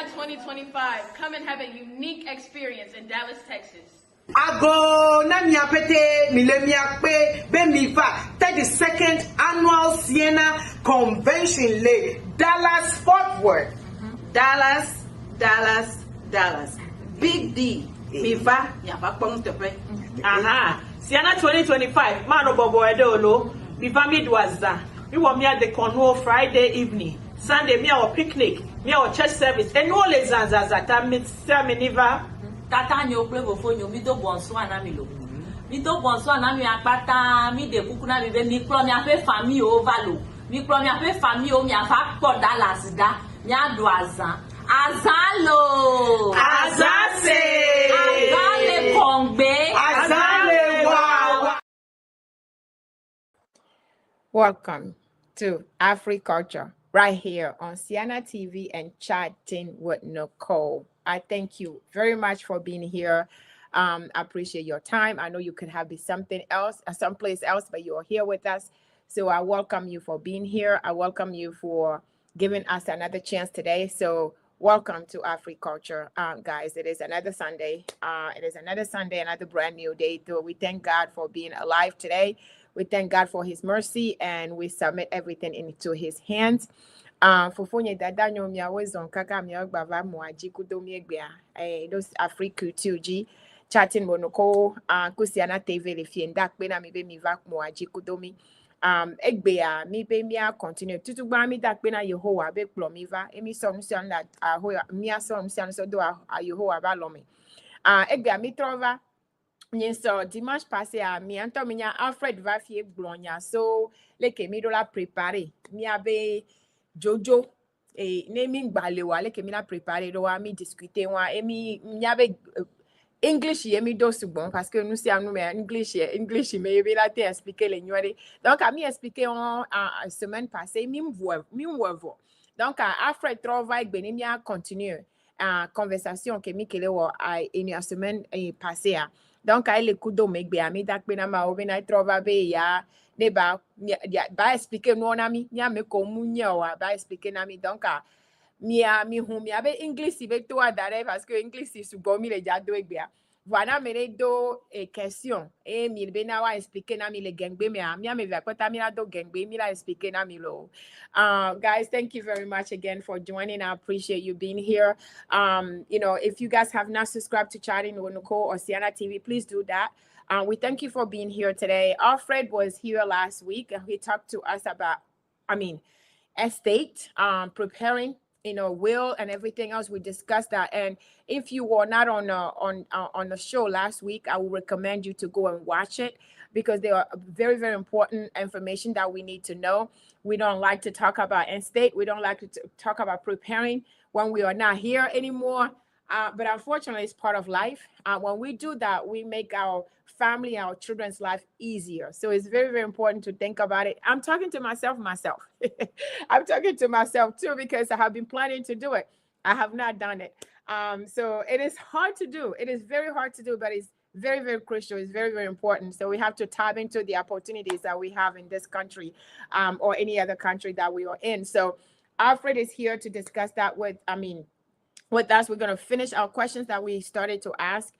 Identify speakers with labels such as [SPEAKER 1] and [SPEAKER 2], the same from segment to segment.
[SPEAKER 1] Sienna 2025. Come and have a unique experience in Dallas, Texas.
[SPEAKER 2] Ago na miapete milemiakpe bemifa 32nd annual Sienna Convention Le Dallas Fort Worth. Dallas. Big D. Mifa yaba tepe.
[SPEAKER 3] Aha. Sienna 2025. Mano bobo edolo. Mifa midwaza. We want me at the Cornwall Friday evening. Sunday me our picnic. Me our church service. And all les zanzazata miniva.
[SPEAKER 4] Tata nyo play before you, me do bonso anamilo. Me do bonso anami akpata, me de buku na bibe, me klo mi ape famille ovalo. Me klo mi ape famille o mi afa po Dallas da, mi adu azan. Azalo!
[SPEAKER 2] Azase!
[SPEAKER 4] Azale kongbe!
[SPEAKER 2] Azale wa!
[SPEAKER 5] Welcome to Afri-Culture right here on Sienna TV and Chatting with Nicole. I thank you very much for being here. I appreciate your time. I know you could have been something else, someplace else, but you're here with us. So I welcome you for being here. I welcome you for giving us another chance today. So welcome to Afri-Culture, guys. It is another Sunday. Another brand new day. So we thank God for being alive today. We thank God for his mercy, and we submit everything into his hands. Fofonye dada nyomi awezon kaka mi ogbava muaji kudomi egbea those Afri-Culture G chatting monoko kusiana TV le fienda pe na mi be mi va muaji kudomi egbea mi be mi a continue tutu gba mi da pe na Yehowa be plo mi va emi so msian la mi a so msian so do a Yehowa ba lo mi egbea mi trova so dimanche passé à mi anto mi Alfred va fie glonya so leke mi do la préparer mi avait Jojo naming balewa like me na préparer do mi discuter wa emi miave English yemi do subon parce que nous c'est nous mais English mais be la te expliquer les nuare donc a mi expliquer en semaine passée mi voix donc Alfred travail ben mi a continuer conversation que mi kele wo une semaine passée donc elle le coup do megbe ami dak pe na ma o be na travail ya ne ba expliquer no na mi nya me ko munya wa ba expliquer na mi donc mi abe English be to adare parce que English is bo mi le jado egbe voilà me do question et mi be na wa expliquer na mi le gengbe mi me va kwata mi do gengbe mi la expliquer na mi lo guys, thank you very much again for joining. I appreciate you being here. If you guys have not subscribed to Chatting with Nicole or Sienna TV, please do that. We thank you for being here today. ALFRED was here last week and he talked to us about, estate, preparing, will and everything else. We discussed that. And if you were not on the show last week, I would recommend you to go and watch it because there are very, very important information that we need to know. We don't like to talk about estate. We don't like to talk about preparing when we are not here anymore. But unfortunately, it's part of life. When we do that, we make our family, our children's life easier. So it's very, very important to think about it. I'm talking to myself. I'm talking to myself too, because I have been planning to do it. I have not done it. So it is hard to do. It is very hard to do, but it's very, very crucial. It's very, very important. So we have to tap into the opportunities that we have in this country or any other country that we are in. So Alfred is here to discuss that with us. We're going to finish our questions that we started to ask.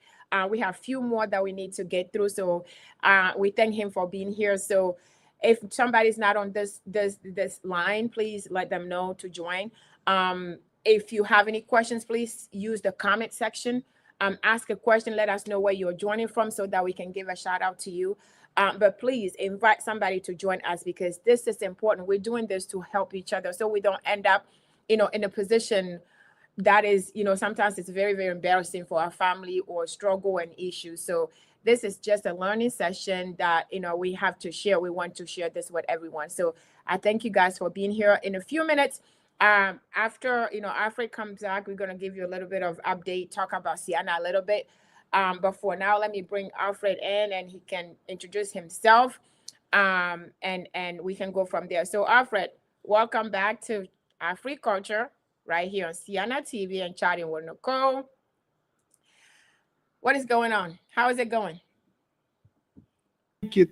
[SPEAKER 5] We have a few more that we need to get through. So we thank him for being here. So if somebody's not on this line, please let them know to join. If you have any questions, please use the comment section. Ask a question. Let us know where you're joining from so that we can give a shout out to you. But please invite somebody to join us because this is important. We're doing this to help each other so we don't end up, in a position that is, sometimes it's very, very embarrassing for our family or struggle and issues. So this is just a learning session that, we have to share. We want to share this with everyone. So I thank you guys for being here. In a few minutes, after, Alfred comes back, we're going to give you a little bit of update, talk about Sienna a little bit. But for now, let me bring Alfred in and he can introduce himself and we can go from there. So Alfred, welcome back to Afri-Culture right here on Sienna TV and Chatting with Nicole. What is going on? How is it going?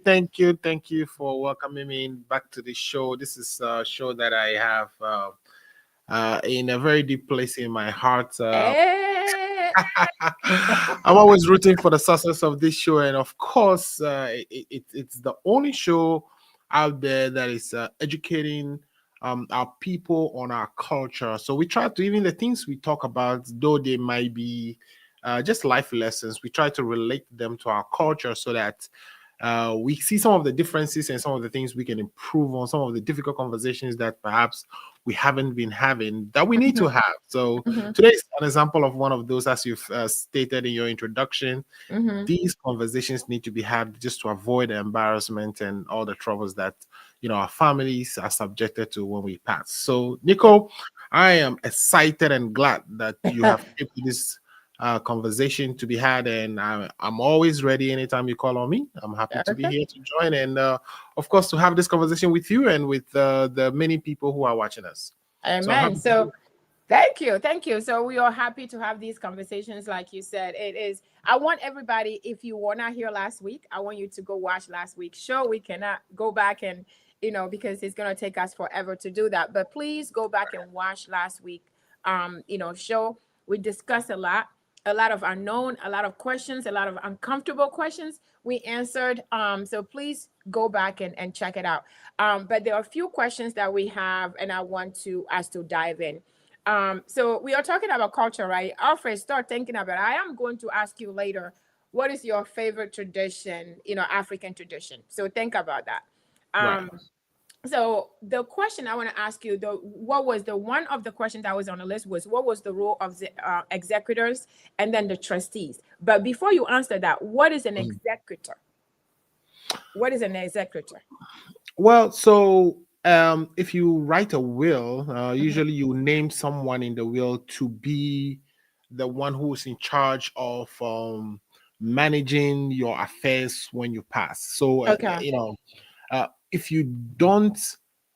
[SPEAKER 6] Thank you for welcoming me back to the show. This is a show that I have in a very deep place in my heart.
[SPEAKER 5] Eh,
[SPEAKER 6] I'm always rooting for the success of this show, and of course, it's the only show out there that is educating our people on our culture. So we try to, even the things we talk about, though they might be just life lessons, we try to relate them to our culture so that we see some of the differences and some of the things we can improve on, some of the difficult conversations that perhaps we haven't been having that we need to have. So today is an example of one of those, as you've stated in your introduction. These conversations need to be had just to avoid the embarrassment and all the troubles that our families are subjected to when we pass. So, Nico, I am excited and glad that you have kept this conversation to be had, and I'm always ready anytime you call on me. I'm happy to be
[SPEAKER 5] Okay.
[SPEAKER 6] here to join, and of course to have this conversation with you and with the many people who are watching us.
[SPEAKER 5] Amen. So thank you. So we are happy to have these conversations. Like you said, it is. I want everybody, if you were not here last week, I want you to go watch last week's show. We cannot go back and because it's gonna take us forever to do that. But please go back and watch last week show. We discussed a lot of unknown, a lot of questions, a lot of uncomfortable questions we answered. So please go back and check it out. But there are a few questions that we have, and I want us to dive in. So we are talking about culture, right? Alfred, start thinking about it. I am going to ask you later, what is your favorite tradition, African tradition? So think about that.
[SPEAKER 6] Right.
[SPEAKER 5] So the question I want to ask you, what was the one of the questions that was on the list was, what was the role of the executors and then the trustees? But before you answer that, what is an executor? What is an executor?
[SPEAKER 6] Well, so if you write a will, usually you name someone in the will to be the one who is in charge of managing your affairs when you pass. So,
[SPEAKER 5] Okay.
[SPEAKER 6] if you don't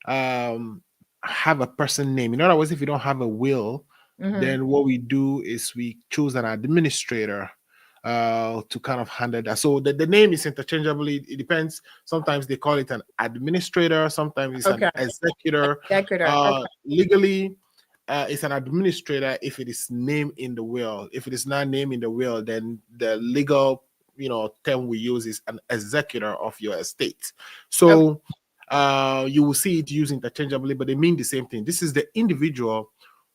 [SPEAKER 6] have a person name, in other words, if you don't have a will, then what we do is we choose an administrator to kind of handle that. So the name is interchangeably, it depends. Sometimes they call it an administrator, sometimes it's
[SPEAKER 5] Okay.
[SPEAKER 6] an executor.
[SPEAKER 5] Executor. Okay.
[SPEAKER 6] Legally, it's an administrator if it is named in the will. If it is not named in the will, then the legal term we use is an executor of your estate. So you will see it used interchangeably, but they mean the same thing. This is the individual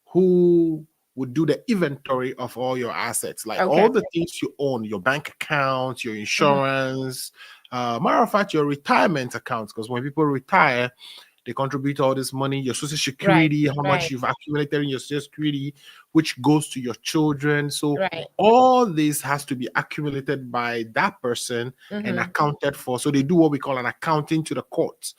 [SPEAKER 6] who would do the inventory of all your assets, like all the things you own, your bank accounts, your insurance, matter of fact, your retirement accounts, because when people retire, they contribute all this money, your social security, how much you've accumulated in your social security, which goes to your children. So all this has to be accumulated by that person and accounted for. So they do what we call an accounting to the court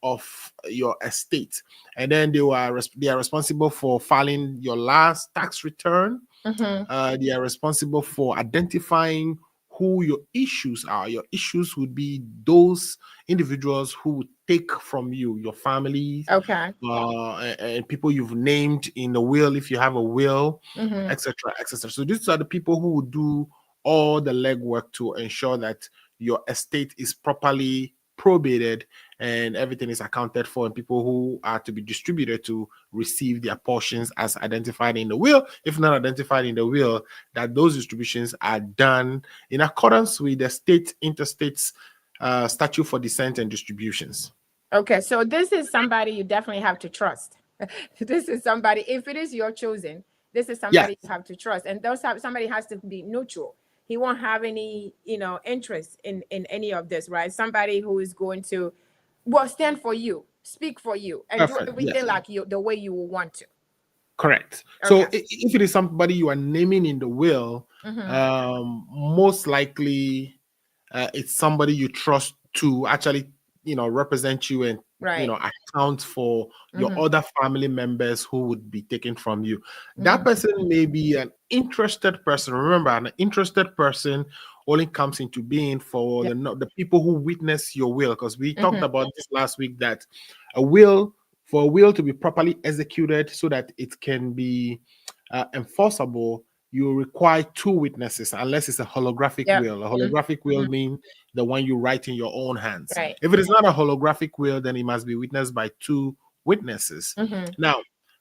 [SPEAKER 6] of your estate. And then they are responsible for filing your last tax return. They are responsible for identifying who your issues are. Your issues would be those individuals who would take from you, your family, and people you've named in the will, if you have a will, etc., etc. So these are the people who would do all the legwork to ensure that your estate is properly probated and everything is accounted for, and people who are to be distributed to receive their portions as identified in the will. If not identified in the will, that those distributions are done in accordance with the state interstates statute for descent and distributions.
[SPEAKER 5] Okay, so this is somebody you definitely have to trust. This is somebody, if it is your choosing, this is somebody you have to trust, and somebody has to be neutral. He won't have any interest in any of this, right? Somebody who is going to stand for you, speak for you, and do everything like you, the way you will want to.
[SPEAKER 6] Correct. So if it is somebody you are naming in the will, most likely it's somebody you trust to actually represent you and account for your other family members who would be taken from you. That person may be an interested person. Remember, an interested person only comes into being for the people who witness your will, because we talked about this last week, that for a will to be properly executed so that it can be enforceable, you require two witnesses, unless it's a holographic will. A holographic will mean the one you write in your own hands. If it is not a holographic will, then it must be witnessed by two witnesses. Now,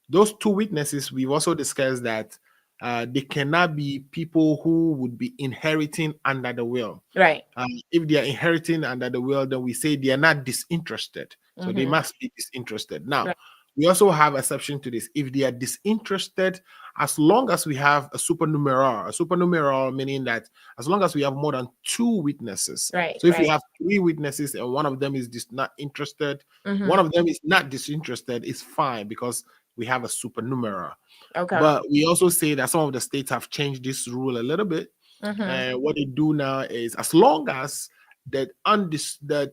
[SPEAKER 6] those two witnesses, we've also discussed that they cannot be people who would be inheriting under the will.
[SPEAKER 5] Right.
[SPEAKER 6] If they are inheriting under the will, then we say they are not disinterested. So they
[SPEAKER 5] Mhm.
[SPEAKER 6] must be disinterested. Now,
[SPEAKER 5] Right.
[SPEAKER 6] we also have exception to this. If they are disinterested, as long as we have a supernumeral meaning that as long as we have more than two witnesses.
[SPEAKER 5] Right.
[SPEAKER 6] So if you
[SPEAKER 5] Right.
[SPEAKER 6] have three witnesses and one of them is not interested,
[SPEAKER 5] Mhm.
[SPEAKER 6] one of them is not disinterested, it's fine because we have a supernumeral.
[SPEAKER 5] Okay.
[SPEAKER 6] But we also say that some of the states have changed this rule a little bit.
[SPEAKER 5] Mhm.
[SPEAKER 6] And what they do now is as long as the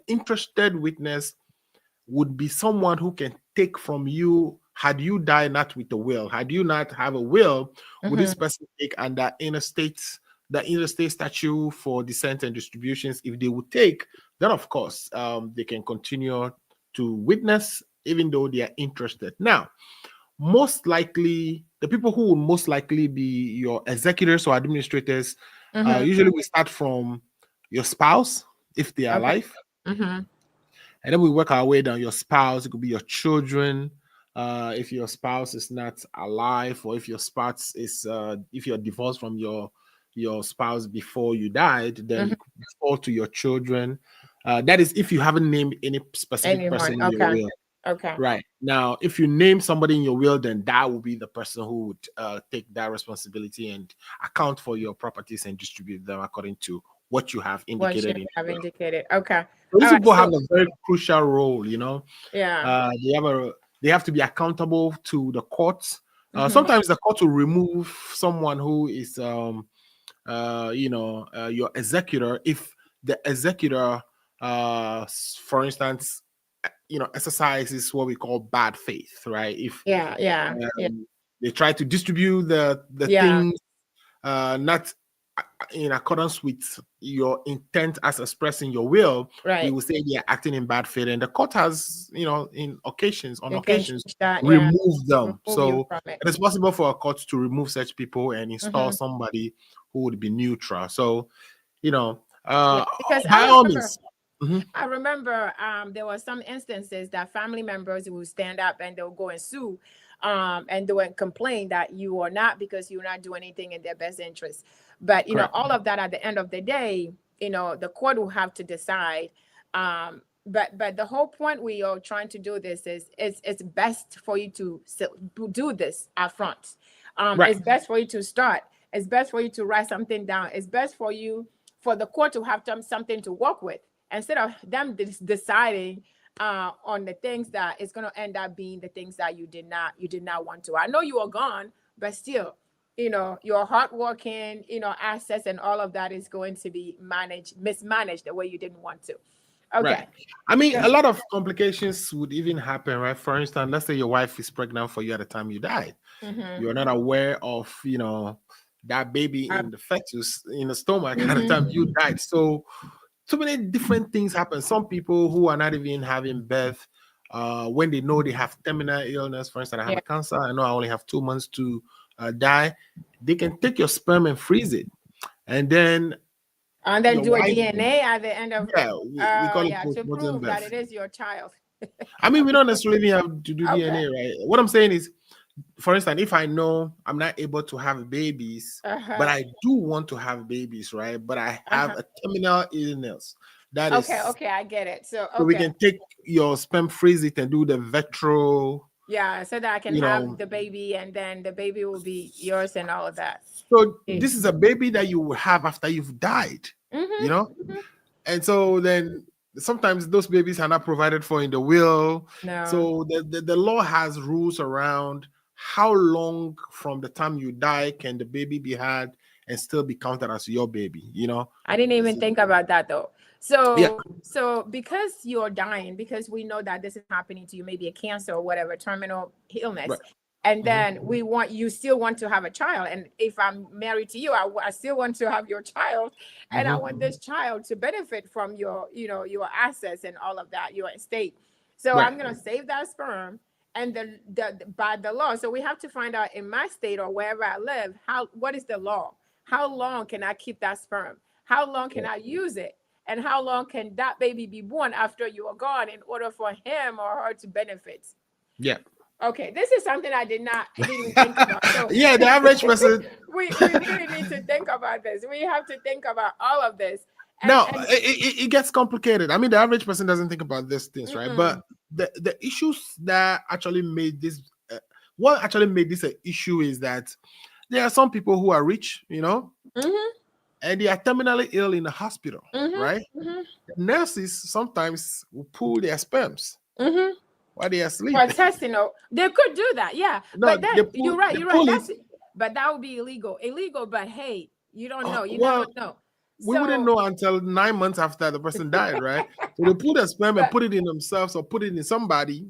[SPEAKER 6] interested witness would be someone who can take from you had you died not with a will, had you not have a will, would this person take under the interstate statute for descent and distributions? If they would take, then of course they can continue to witness even though they are interested. Now, most likely the people who will most likely be your executors or administrators, usually we start from your spouse if they are
[SPEAKER 5] Okay.
[SPEAKER 6] alive,
[SPEAKER 5] Mhm.
[SPEAKER 6] and then we work our way down. Your spouse, it could be your children, if your spouse is not alive, or if your spouse is if you're divorced from your spouse before you died, then it could fall to your children. That is if you haven't named any specific person
[SPEAKER 5] Anyone.
[SPEAKER 6] in your
[SPEAKER 5] Okay.
[SPEAKER 6] will.
[SPEAKER 5] Okay.
[SPEAKER 6] Right. Now, if you name somebody in your will, then that will be the person who would take that responsibility and account for your properties and distribute them according to what you have
[SPEAKER 5] What
[SPEAKER 6] indicated
[SPEAKER 5] you
[SPEAKER 6] in
[SPEAKER 5] have
[SPEAKER 6] your will.
[SPEAKER 5] indicated. Okay.
[SPEAKER 6] Those
[SPEAKER 5] All right.
[SPEAKER 6] people have
[SPEAKER 5] So
[SPEAKER 6] a very crucial role,
[SPEAKER 5] yeah.
[SPEAKER 6] They have to be accountable to the courts.
[SPEAKER 5] Mhm.
[SPEAKER 6] Sometimes the court will remove someone who is your executor if the executor for instance exercises what we call bad faith, right? If
[SPEAKER 5] Yeah. Yeah. Yeah.
[SPEAKER 6] they try to distribute the
[SPEAKER 5] Yeah.
[SPEAKER 6] things not in accordance with your intent as expressed in your will, we
[SPEAKER 5] Right.
[SPEAKER 6] will say they are acting in bad faith, and the court has on
[SPEAKER 5] You can
[SPEAKER 6] occasions
[SPEAKER 5] change that. Yeah.
[SPEAKER 6] remove them.
[SPEAKER 5] Remove you
[SPEAKER 6] So
[SPEAKER 5] from it.
[SPEAKER 6] it is possible for a court to remove such people and install
[SPEAKER 5] Mhm.
[SPEAKER 6] somebody who would be neutral. So
[SPEAKER 5] Yeah. Because
[SPEAKER 6] by all means. Mhm.
[SPEAKER 5] I remember there were some instances that family members would stand up and they'll go and sue, and they would complain that you are not because you're not doing anything in their best interest. But
[SPEAKER 6] Correct.
[SPEAKER 5] all of that at the end of the day, the court will have to decide. But the whole point we are trying to do this is it's best for you to do this up front.
[SPEAKER 6] Right.
[SPEAKER 5] It's best for you to start. It's best for you to write something down. It's best for the court to have something to work with instead of them deciding on the things that it's going to end up being the things that you did not want to. I know you are gone, but still, your hardworking, assets and all of that is going to be mismanaged the way you didn't want to. Okay.
[SPEAKER 6] Right. I mean, a lot of complications would even happen, right? For instance, let's say your wife is pregnant for you at the time you died.
[SPEAKER 5] Mm-hmm.
[SPEAKER 6] You're not aware of, that baby in the fetus in the stomach at the
[SPEAKER 5] Mm-hmm.
[SPEAKER 6] time you died. So many different things happen. Some people who are not even having birth, when they know they have terminal illness, for instance, I have a cancer, I know I only have 2 months to die, they can take your sperm and freeze it. And then your
[SPEAKER 5] do a
[SPEAKER 6] wife,
[SPEAKER 5] DNA at the end of
[SPEAKER 6] we call it
[SPEAKER 5] to
[SPEAKER 6] postmortem
[SPEAKER 5] prove that
[SPEAKER 6] birth.
[SPEAKER 5] it is your child.
[SPEAKER 6] I mean, we don't necessarily have to do
[SPEAKER 5] Okay.
[SPEAKER 6] DNA, right? What I'm saying is, for instance, if I know I'm not able to have babies, but I do want to have babies, right? But I have a terminal illness. That is
[SPEAKER 5] Okay, I get it. So
[SPEAKER 6] we can take your sperm, freeze it, and do the vitro.
[SPEAKER 5] Yeah, so that I can have the baby, and then the baby will be yours and all of that.
[SPEAKER 6] So this is a baby that you will have after you've died, and so then sometimes those babies are not provided for in the will.
[SPEAKER 5] No.
[SPEAKER 6] So the law has rules around how long from the time you die can the baby be had and still be counted as your baby.
[SPEAKER 5] I didn't even think about that though. So because you're dying, because we know that this is happening to you, maybe a cancer or whatever, terminal illness,
[SPEAKER 6] right.
[SPEAKER 5] And then you still want to have a child. And if I'm married to you, I still want to have your child, and I want this child to benefit from your assets and all of that, your estate. So
[SPEAKER 6] Right.
[SPEAKER 5] I'm gonna save that sperm, and by the law. So we have to find out in my state or wherever I live, what is the law? How long can I keep that sperm? How long can I use it? And how long can that baby be born after you are gone in order for him or her to benefit?
[SPEAKER 6] Yeah.
[SPEAKER 5] Okay, this is something I didn't think about. So
[SPEAKER 6] Yeah, the average person.
[SPEAKER 5] we really need to think about this. We have to think about all of this.
[SPEAKER 6] Now it gets complicated. I mean, the average person doesn't think about these things, right? But the issues that actually made this, what actually made this an issue is that there are some people who are rich, you know, and they are terminally ill in the hospital, right? Nurses sometimes will pull their sperms while they are
[SPEAKER 5] for
[SPEAKER 6] sleeping.
[SPEAKER 5] testing. They could do that, yeah.
[SPEAKER 6] No,
[SPEAKER 5] but then you're right. But that would be illegal. But hey, you don't know. You never know.
[SPEAKER 6] We wouldn't know until 9 months after the person died, right? So they pull the sperm and put it in themselves or put it in somebody,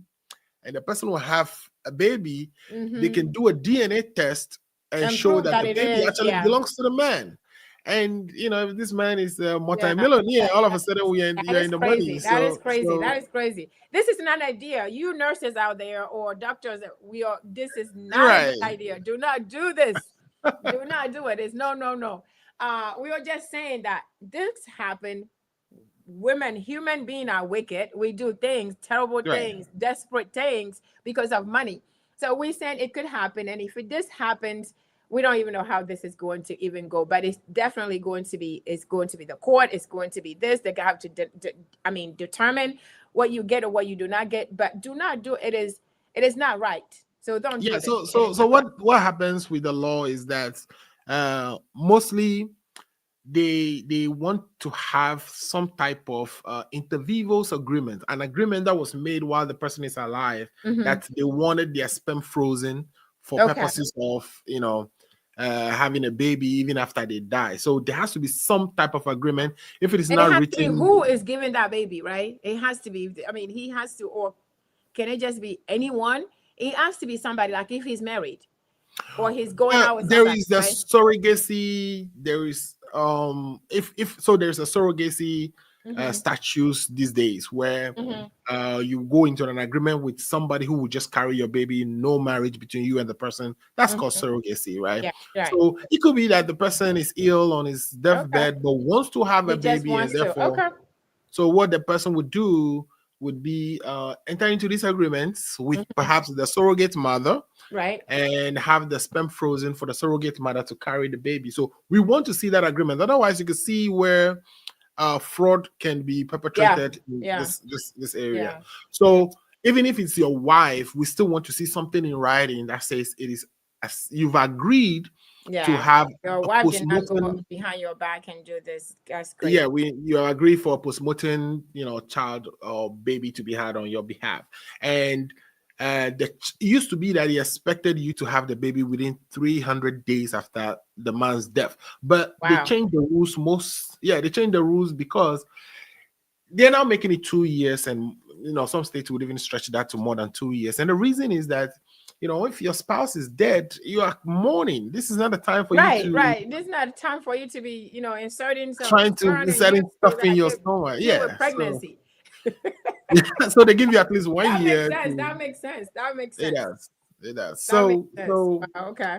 [SPEAKER 6] and the person will have a baby. They can do a DNA test and show that the baby actually belongs to the man. And you know, if this man is a multi-millionaire, all of a sudden you're in the money.
[SPEAKER 5] That is crazy. That is crazy. This is not an idea. You nurses out there or doctors, this is not a good idea. Do not do this. Do not do it. It's no. We were just saying that this happened. Women, human beings are wicked. We do things, terrible things, desperate things because of money. So we're saying it could happen. And if this happens, we don't even know how this is going to even go, but it's definitely going to be, the court. It's going to be this. They have to, determine what you get or what you do not get, but do not do it. It is not right. So don't do it.
[SPEAKER 6] So what happens with the law is that mostly they want to have some type of inter vivos agreement, an agreement that was made while the person is alive, that they wanted their sperm frozen for purposes of, you know, having a baby even after they die. So there has to be some type of agreement. If it is not written,
[SPEAKER 5] who is giving that baby, right? It has to be, he has to, or can it just be anyone? It has to be somebody, like if he's married or he's going out with
[SPEAKER 6] there
[SPEAKER 5] somebody,
[SPEAKER 6] is the surrogacy. There is if so there's a surrogacy statutes these days where you go into an agreement with somebody who will just carry your baby, no marriage between you and the person. That's called surrogacy, right? Yeah. So it could be that the person is ill on his deathbed but wants to have a baby, and therefore so what the person would do would be enter into these agreements with perhaps the surrogate mother,
[SPEAKER 5] right,
[SPEAKER 6] and have the sperm frozen for the surrogate mother to carry the baby. So we want to see that agreement. Otherwise, you can see where fraud can be perpetrated in this area. Yeah. So even if it's your wife, we still want to see something in writing that says it is as you've agreed to have
[SPEAKER 5] your wife did not go behind your back and do this. That's great.
[SPEAKER 6] Yeah, you agree for a postmortem, you know, child or baby to be had on your behalf. And it used to be that he expected you to have the baby within 300 days after the man's death. But they changed the rules they changed the rules because they're now making it 2 years, and you know, some states would even stretch that to more than 2 years. And the reason is that, you know, if your spouse is dead, you are mourning. This is not a time for you to...
[SPEAKER 5] Right. This is not a time for you to be, you know, inserting stuff
[SPEAKER 6] in your stomach. Yeah.
[SPEAKER 5] With pregnancy.
[SPEAKER 6] So they give you at least 1 year.
[SPEAKER 5] That makes sense.
[SPEAKER 6] It does. So
[SPEAKER 5] okay.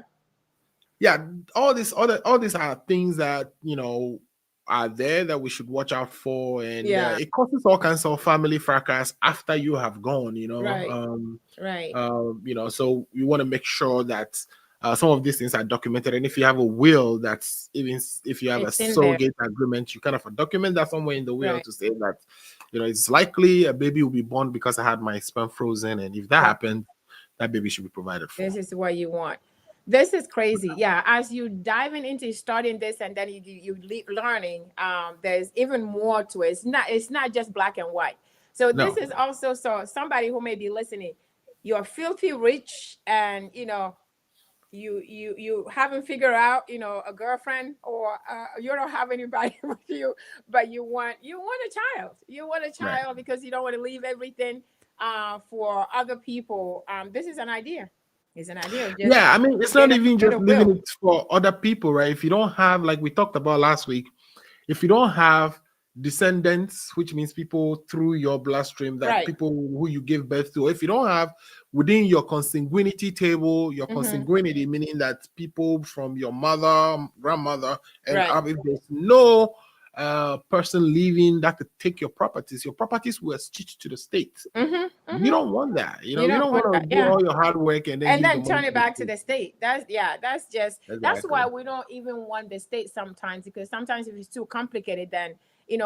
[SPEAKER 6] Yeah, all these are things that, you know, are there that we should watch out for, and it causes all kinds of family fracas after you have gone, you know. You know, so you want to make sure that some of these things are documented, and if you have a will, that's even if you have a surrogate agreement, you kind of document that somewhere in the will to say that, you know, it's likely a baby will be born because I had my sperm frozen, and if that happened, that baby should be provided for.
[SPEAKER 5] This is what you want. This is crazy. Yeah, as you diving into studying this and then you learning, there's even more to it. It's not just black and white. So this is also, so somebody who may be listening, you're filthy rich, and you know, you haven't figured out, you know, a girlfriend, or you don't have anybody with you, but you want a child. You want a child because you don't want to leave everything for other people. This is an idea. It's an idea.
[SPEAKER 6] I mean, it's not even just leaving it for other people, right? If you don't have, like we talked about last week, if you don't have descendants, which means people through your bloodstream, that people who you give birth to, if you don't have within your consanguinity table, your consanguinity, meaning that people from your mother, grandmother, and if there's no person leaving that could take your properties were stitched to the state. You don't want that. You know, you don't want to do all your hard work and then give the
[SPEAKER 5] turn
[SPEAKER 6] money
[SPEAKER 5] it back to the state. That's just that's
[SPEAKER 6] Exactly.
[SPEAKER 5] why we don't even want the state sometimes, because sometimes if it's too complicated, then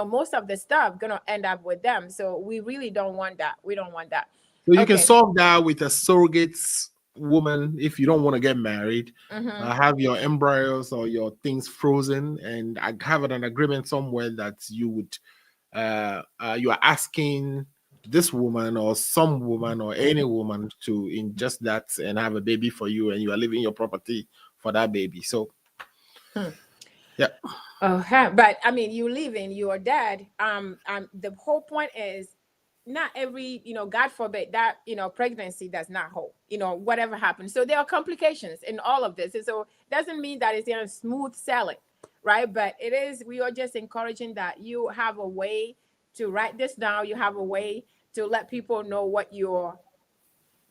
[SPEAKER 5] most of the stuff gonna end up with them. So we really don't want that. We don't want that.
[SPEAKER 6] So you can solve that with a surrogate woman if you don't want to get married. Have your embryos or your things frozen, and I have an agreement somewhere that you would you are asking this woman or some woman or any woman to ingest that and have a baby for you, and you are leaving your property for that baby. So yeah.
[SPEAKER 5] But I mean, you leaving your dad. The whole point is not every, God forbid that, pregnancy does not hold, whatever happens. So there are complications in all of this. And so it doesn't mean that it's a smooth sailing, right? But we are just encouraging that you have a way to write this down. You have a way to let people know what you want.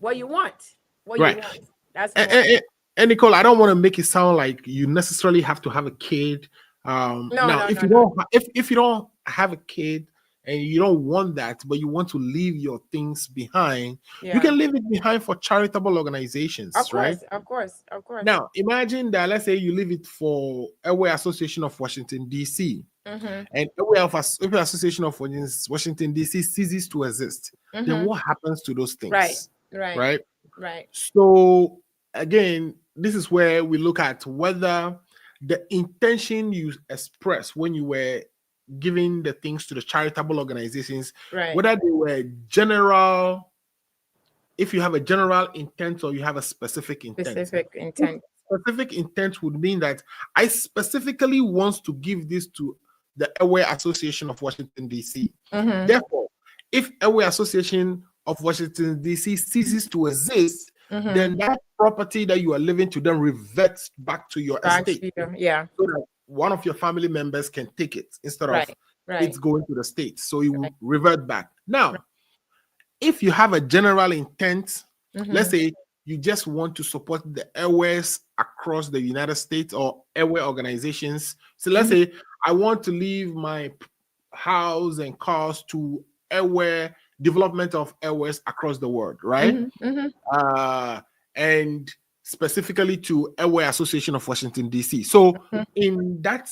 [SPEAKER 6] Right.
[SPEAKER 5] You want. That's
[SPEAKER 6] and Nicole, I don't want to make it sound like you necessarily have to have a kid. If you don't have a kid and you don't want that, but you want to leave your things behind, you can leave it behind for charitable organizations, right?
[SPEAKER 5] Of course.
[SPEAKER 6] Now, imagine that, let's say you leave it for Airway Association of Washington, D.C., and Airway Association of Washington, D.C. ceases to exist. Then what happens to those things? Right. So, again, this is where we look at whether the intention you expressed when you were giving the things to the charitable organizations, whether they were general, if you have a general intent or you have a specific intent. Specific intent would mean that I specifically want to give this to the Airway Association of Washington, D.C. Therefore, if Airway Association of Washington, D.C. ceases to exist, then that property that you are living to then reverts back to your estate. So that one of your family members can take it instead of it's going to the state. So it will revert back. Now, if you have a general intent, let's say you just want to support the airways across the United States or airway organizations. So let's say I want to leave my house and cars to airway development of airways across the world, right? And specifically to Airway Association of Washington, D.C. So in that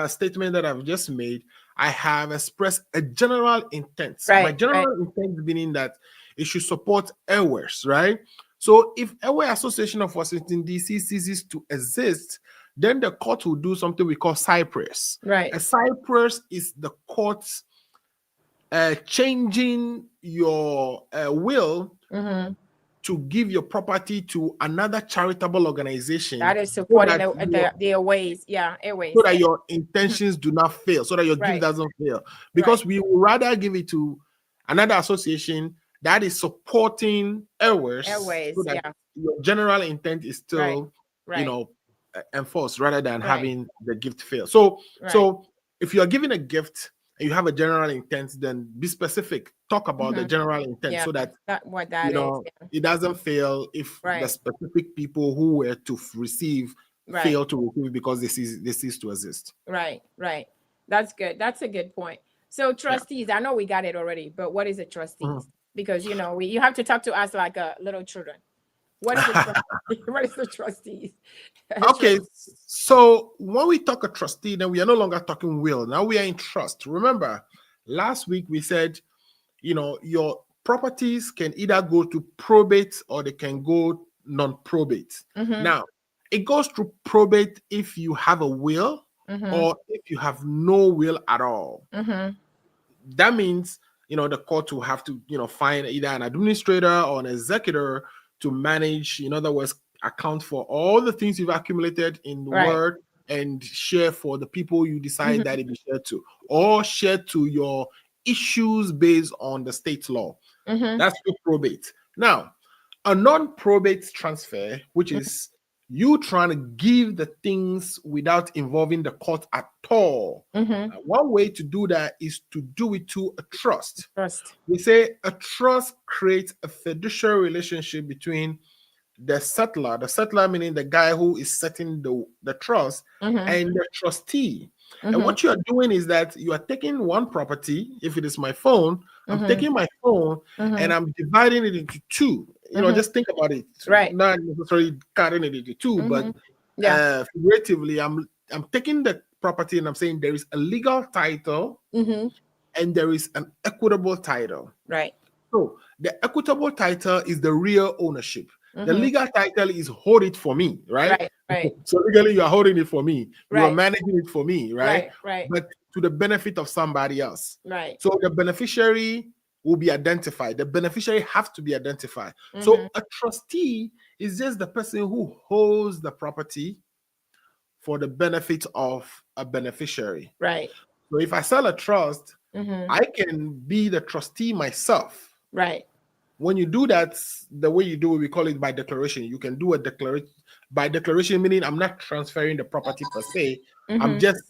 [SPEAKER 6] statement that I've just made, I have expressed a general intent. My general intent meaning that it should support airways, right? So if Airway Association of Washington, D.C. ceases to exist, then the court will do something we call cypress. A cypress is the court's changing your will to give your property to another charitable organization
[SPEAKER 5] that is supporting the airways, airways,
[SPEAKER 6] so that your intentions do not fail, so that your gift doesn't fail. Because we would rather give it to another association that is supporting airways so that your general intent is still, enforced rather than having the gift fail. So if you are giving a gift and you have a general intent, then be specific. Talk about the general intent so that it doesn't fail if the specific people who were to receive fail to receive because they cease to exist.
[SPEAKER 5] Right. That's good. That's a good point. So trustees, I know we got it already, but what is a trustee? Because you have to talk to us like little children. What is the trustees?
[SPEAKER 6] Okay, so when we talk a trustee, then we are no longer talking will. Now we are in trust. Remember, last week we said, your properties can either go to probate or they can go non-probate. Now, it goes to probate if you have a will or if you have no will at all. That means, the court will have to, find either an administrator or an executor to manage, in other words, account for all the things you've accumulated in the word and share for the people you decide that it be shared to, or share to your issues based on the state law. That's the probate. Now, a non-probate transfer, which is you trying to give the things without involving the court at all. One way to do that is to do it to a trust. We say a trust creates a fiduciary relationship between the settler meaning the guy who is setting the trust, and the trustee. And what you are doing is that you are taking one property. If it is my phone, I'm taking my phone and I'm dividing it into two. You know, just think about it.
[SPEAKER 5] Right.
[SPEAKER 6] Not necessarily cutting it into two, but figuratively, I'm taking the property and I'm saying there is a legal title and there is an equitable title.
[SPEAKER 5] Right.
[SPEAKER 6] So the equitable title is the real ownership. The legal title is hold it for me, right?
[SPEAKER 5] Right.
[SPEAKER 6] So legally you are holding it for me. You are
[SPEAKER 5] Right.
[SPEAKER 6] managing it for me, right?
[SPEAKER 5] Right.
[SPEAKER 6] But to the benefit of somebody else.
[SPEAKER 5] Right.
[SPEAKER 6] So the beneficiary will be identified. The beneficiary have to be identified. So a trustee is just the person who holds the property for the benefit of a beneficiary.
[SPEAKER 5] Right.
[SPEAKER 6] So if I sell a trust, I can be the trustee myself.
[SPEAKER 5] Right.
[SPEAKER 6] When you do that, the way you do it, we call it by declaration. You can do a declaration by declaration, meaning I'm not transferring the property per se. I'm just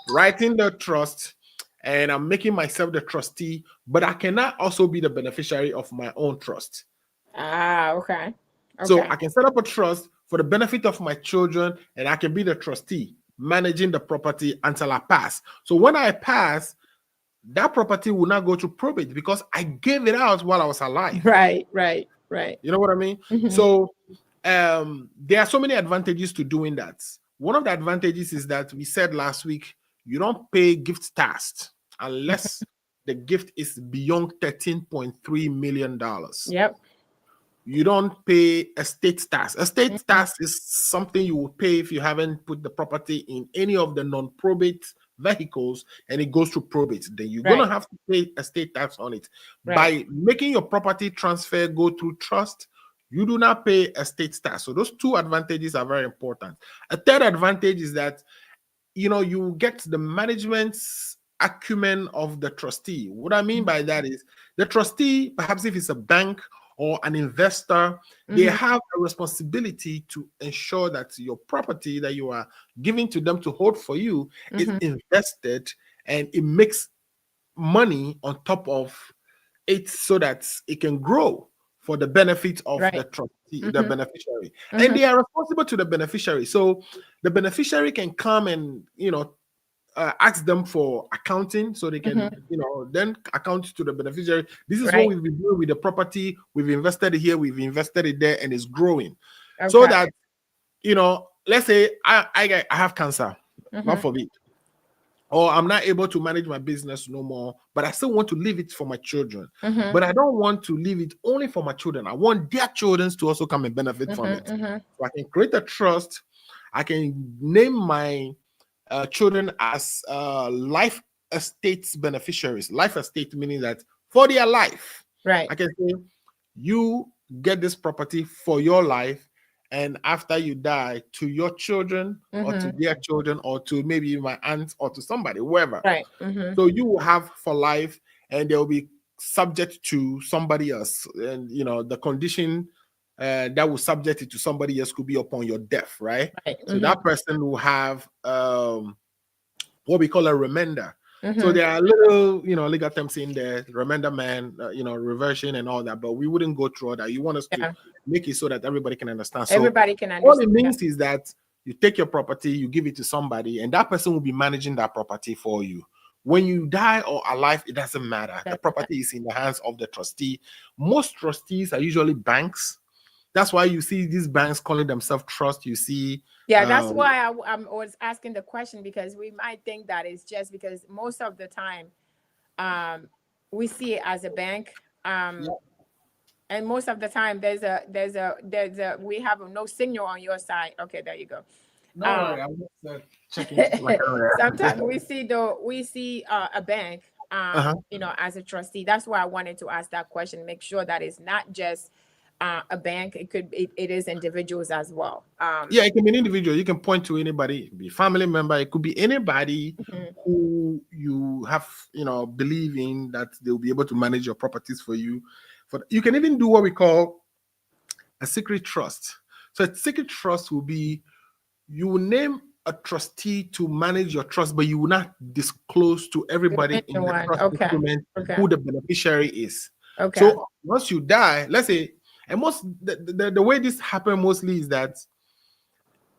[SPEAKER 6] writing the trust and I'm making myself the trustee, but I cannot also be the beneficiary of my own trust.
[SPEAKER 5] Okay.
[SPEAKER 6] So I can set up a trust for the benefit of my children and I can be the trustee managing the property until I pass. So when I pass, that property will not go to probate because I gave it out while I was alive.
[SPEAKER 5] Right.
[SPEAKER 6] You know what I mean? So there are so many advantages to doing that. One of the advantages is that we said last week, you don't pay gift tax unless the gift is beyond $13.3 million.
[SPEAKER 5] Yep.
[SPEAKER 6] You don't pay estate tax. Estate tax is something you will pay if you haven't put the property in any of the non-probate vehicles and it goes to probate. Then you're going to have to pay estate tax on it. By making your property transfer go through trust, you do not pay estate tax. So those two advantages are very important. A third advantage is that, you know, you get the management's acumen of the trustee. What I mean by that is the trustee, perhaps if it's a bank or an investor, they have a responsibility to ensure that your property that you are giving to them to hold for you is invested and it makes money on top of it so that it can grow for the benefit of the trustee, the beneficiary. And they are responsible to the beneficiary. So the beneficiary can come and, you know, ask them for accounting so they can, you know, then account to the beneficiary. This is what we've been doing with the property. We've invested it here, we've invested it there, and it's growing. So that, you know, let's say I have cancer, not forbid, or I'm not able to manage my business no more, but I still want to leave it for my children. But I don't want to leave it only for my children. I want their children to also come and benefit from it. So I can create a trust. I can name my children as life estate beneficiaries. Life estate meaning that for their life, I can say you get this property for your life, and after you die, to your children or to their children or to maybe my aunt or to somebody, whoever. So you will have for life, and they will be subject to somebody else, and you know the condition that will subject it to somebody else could be upon your death, right? So that person will have what we call a remainder. So there are little, you know, legal terms in there, remainder man, you know, reversion and all that, but we wouldn't go through all that. You want us to make it so that everybody can understand. So
[SPEAKER 5] everybody can understand.
[SPEAKER 6] All it means is that you take your property, you give it to somebody, and that person will be managing that property for you. When you die or alive, it doesn't matter. The property is in the hands of the trustee. Most trustees are usually banks. That's why you see these banks calling themselves trust. You see,
[SPEAKER 5] that's why I was asking the question, because we might think that it's just because most of the time we see it as a bank, and most of the time there's a we have no signal on your side. Okay, there you go.
[SPEAKER 6] No, I'm just checking.
[SPEAKER 5] Sometimes we see a bank, you know, as a trustee. That's why I wanted to ask that question. Make sure that it's not just a bank. It is individuals as well.
[SPEAKER 6] It can be an individual. You can point to anybody. It could be a family member. It could be anybody who you have, you know, believe in that they'll be able to manage your properties for you. You can even do what we call a secret trust. So a secret trust will be, you will name a trustee to manage your trust, but you will not disclose to everybody in the trust document who the beneficiary is. So once you die, let's say, and the way this happens mostly is that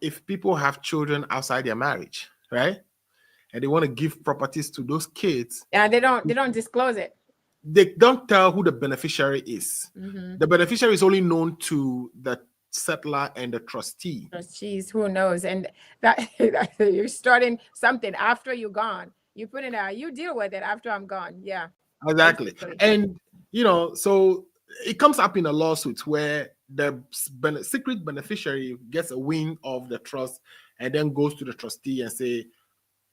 [SPEAKER 6] if people have children outside their marriage, right? and they want to give properties to those kids,
[SPEAKER 5] Yeah, they don't disclose it.
[SPEAKER 6] they don't tell who the beneficiary is.
[SPEAKER 5] Mm-hmm.
[SPEAKER 6] The beneficiary is only known to the settler and the trustee.
[SPEAKER 5] Jeez, who knows? And that you're starting something after you're gone. You put it out, you deal with it after I'm gone. Yeah.
[SPEAKER 6] Exactly.
[SPEAKER 5] Basically.
[SPEAKER 6] And so it comes up in a lawsuit where the secret beneficiary gets a wing of the trust and then goes to the trustee and say,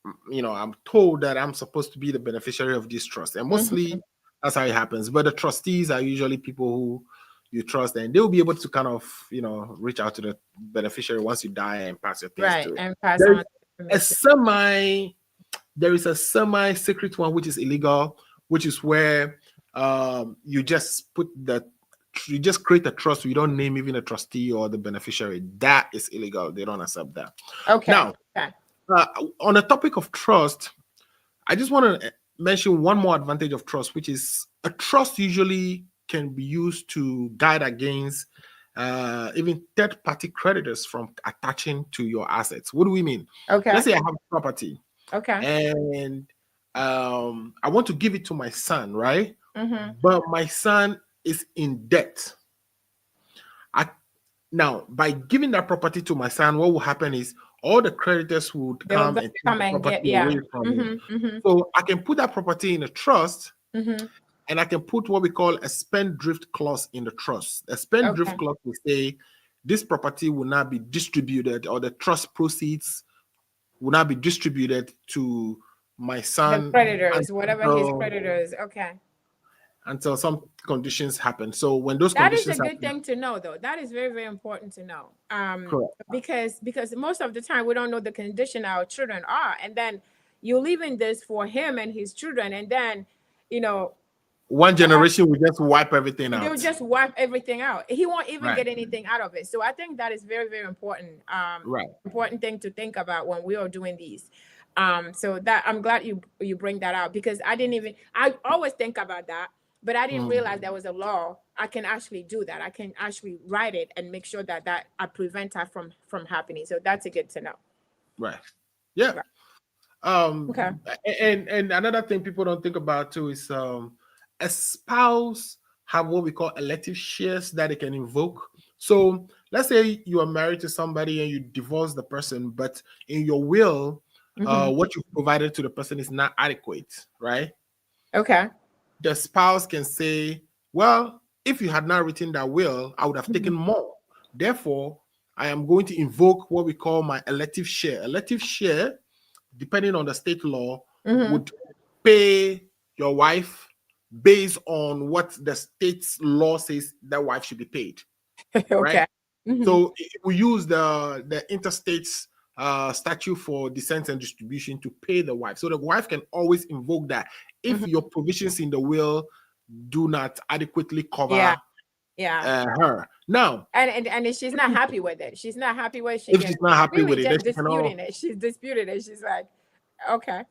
[SPEAKER 6] I'm told that I'm supposed to be the beneficiary of this trust. And mostly that's how it happens. But the trustees are usually people who you trust, and they'll be able to kind of, reach out to the beneficiary once you die and pass your things
[SPEAKER 5] Right.
[SPEAKER 6] to it.
[SPEAKER 5] And pass
[SPEAKER 6] There
[SPEAKER 5] on.
[SPEAKER 6] is a semi-secret one which is illegal, which is where you just create a trust. You don't name even a trustee or the beneficiary. That is illegal. They don't accept that.
[SPEAKER 5] Okay.
[SPEAKER 6] Now,
[SPEAKER 5] okay.
[SPEAKER 6] On the topic of trust, I just want to mention one more advantage of trust, which is a trust usually can be used to guide against even third-party creditors from attaching to your assets. What do we mean?
[SPEAKER 5] Okay.
[SPEAKER 6] Let's say I have property.
[SPEAKER 5] Okay.
[SPEAKER 6] And I want to give it to my son, right?
[SPEAKER 5] Mm-hmm.
[SPEAKER 6] But my son is in debt. Now, by giving that property to my son, what will happen is all the creditors would come and take the property away from me.
[SPEAKER 5] Mm-hmm.
[SPEAKER 6] So I can put that property in a trust,
[SPEAKER 5] Mm-hmm.
[SPEAKER 6] and I can put what we call a spendthrift clause in the trust. A spendthrift clause will say this property will not be distributed, or the trust proceeds will not be distributed to my son.
[SPEAKER 5] The creditors, whatever his creditors. Okay.
[SPEAKER 6] Until some conditions happen. So when those
[SPEAKER 5] that
[SPEAKER 6] conditions
[SPEAKER 5] is a good thing to know, though. That is very, very important to know.
[SPEAKER 6] Correct.
[SPEAKER 5] Because most of the time we don't know the condition our children are, and then you're leaving this for him and his children, and then
[SPEAKER 6] one generation will just wipe everything out.
[SPEAKER 5] They'll just wipe everything out. He won't even get anything out of it. So I think that is very, very important. Important thing to think about when we are doing these. So that I'm glad you bring that out, because I always think about that, but I didn't realize there was a law. I can actually do that. I can actually write it and make sure that I prevent that from happening. So that's a good to know.
[SPEAKER 6] Right. Yeah.
[SPEAKER 5] Right. Okay.
[SPEAKER 6] And another thing people don't think about too is a spouse have what we call elective shares that they can invoke. So let's say you are married to somebody and you divorce the person, but in your will, what you provided to the person is not adequate, right?
[SPEAKER 5] Okay.
[SPEAKER 6] The spouse can say, well, if you had not written that will, I would have taken more. Therefore, I am going to invoke what we call my elective share. Elective share, depending on the state law, would pay your wife based on what the state's law says that wife should be paid.
[SPEAKER 5] Okay.
[SPEAKER 6] Right? So we use the interstate statute for descent and distribution to pay the wife. So the wife can always invoke that if your provisions in the will do not adequately cover her. Now,
[SPEAKER 5] and if she's not happy with it, she's not happy with it.
[SPEAKER 6] She's not happy with it,
[SPEAKER 5] just disputing it. She's disputing it. She's like, okay.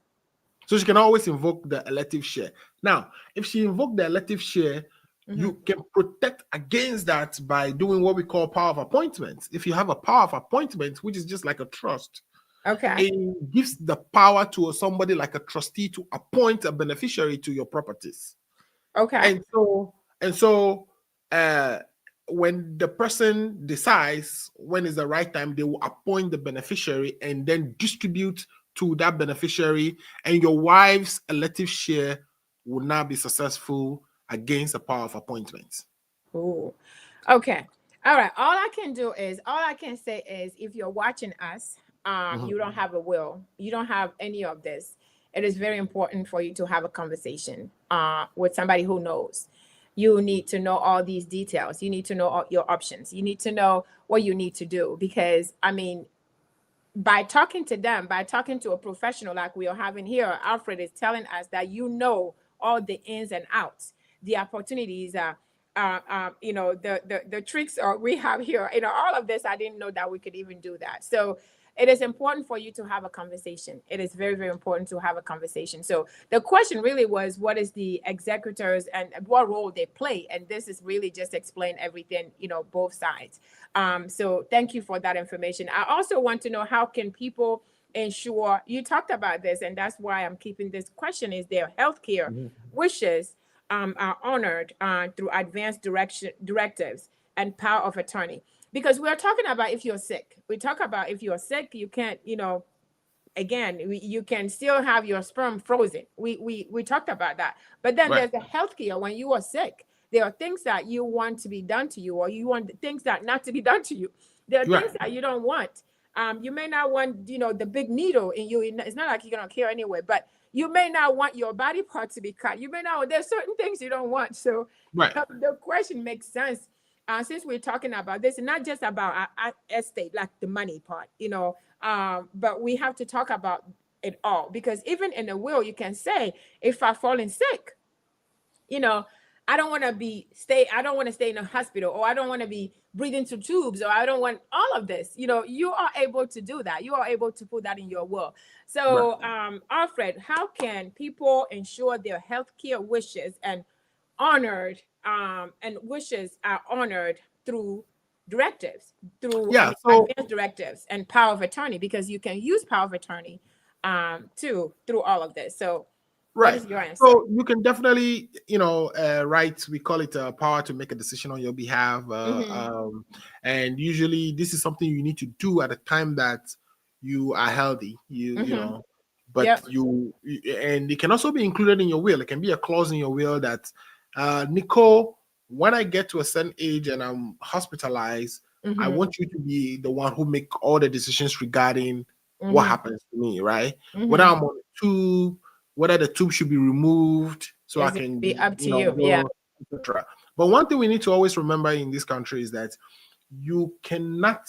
[SPEAKER 6] So she can always invoke the elective share. Now, if she invoked the elective share, you can protect against that by doing what we call power of appointment. If you have a power of appointment, which is just like a trust, it gives the power to somebody like a trustee to appoint a beneficiary to your properties.
[SPEAKER 5] Okay.
[SPEAKER 6] And so when the person decides when is the right time, they will appoint the beneficiary and then distribute to that beneficiary, and your wife's elective share will not be successful against the power of appointment.
[SPEAKER 5] Ooh. Okay. All right. All I can say is, if you're watching us, you don't have a will, you don't have any of this, it is very important for you to have a conversation with somebody who knows. You need to know all these details. You need to know all your options. You need to know what you need to do, because by talking to them, by talking to a professional like we are having here, Alfred is telling us that all the ins and outs, the opportunities, the tricks we have here. All of this, I didn't know that we could even do that. So it is important for you to have a conversation. It is very, very important to have a conversation. So the question really was, what is the executors and what role they play? And this is really just explain everything, both sides. So thank you for that information. I also want to know, how can people ensure, you talked about this, and that's why I'm keeping this question, is their healthcare wishes are honored through advanced directives and power of attorney. Because we're talking about if you're sick. We talk about if you're sick, you can't, again, you can still have your sperm frozen. We talked about that. But then
[SPEAKER 6] Right.
[SPEAKER 5] there's the healthcare when you are sick. There are things that you want to be done to you, or you want things that not to be done to you. There are
[SPEAKER 6] Right.
[SPEAKER 5] things that you don't want. You may not want, the big needle in you. It's not like you're gonna care anyway, but you may not want your body part to be cut. You may not. There's certain things you don't want. So
[SPEAKER 6] Right.
[SPEAKER 5] the question makes sense. Since we're talking about this, and not just about estate, like the money part, but we have to talk about it all, because even in a will, you can say, if I've fallen sick, I don't want to stay in a hospital, or I don't want to be breathing through tubes, or I don't want all of this. You are able to do that. You are able to put that in your will. So, ALFRED, how can people ensure their healthcare wishes and wishes are honored through directives, through
[SPEAKER 6] Yeah. So
[SPEAKER 5] advanced directives and power of attorney? Because you can use power of attorney too through all of this. So what
[SPEAKER 6] right.
[SPEAKER 5] is your answer?
[SPEAKER 6] So you can definitely, right. We call it power to make a decision on your behalf. And usually this is something you need to do at a time that you are healthy. But
[SPEAKER 5] Yep.
[SPEAKER 6] and it can also be included in your will. It can be a clause in your will that, Nicole, when I get to a certain age and I'm hospitalized, I want you to be the one who make all the decisions regarding what happens to me, right? Whether I'm on a tube, whether the tube should be removed so
[SPEAKER 5] Yes,
[SPEAKER 6] I can,
[SPEAKER 5] be up to you. Yeah.
[SPEAKER 6] etc. But one thing we need to always remember in this country is that you cannot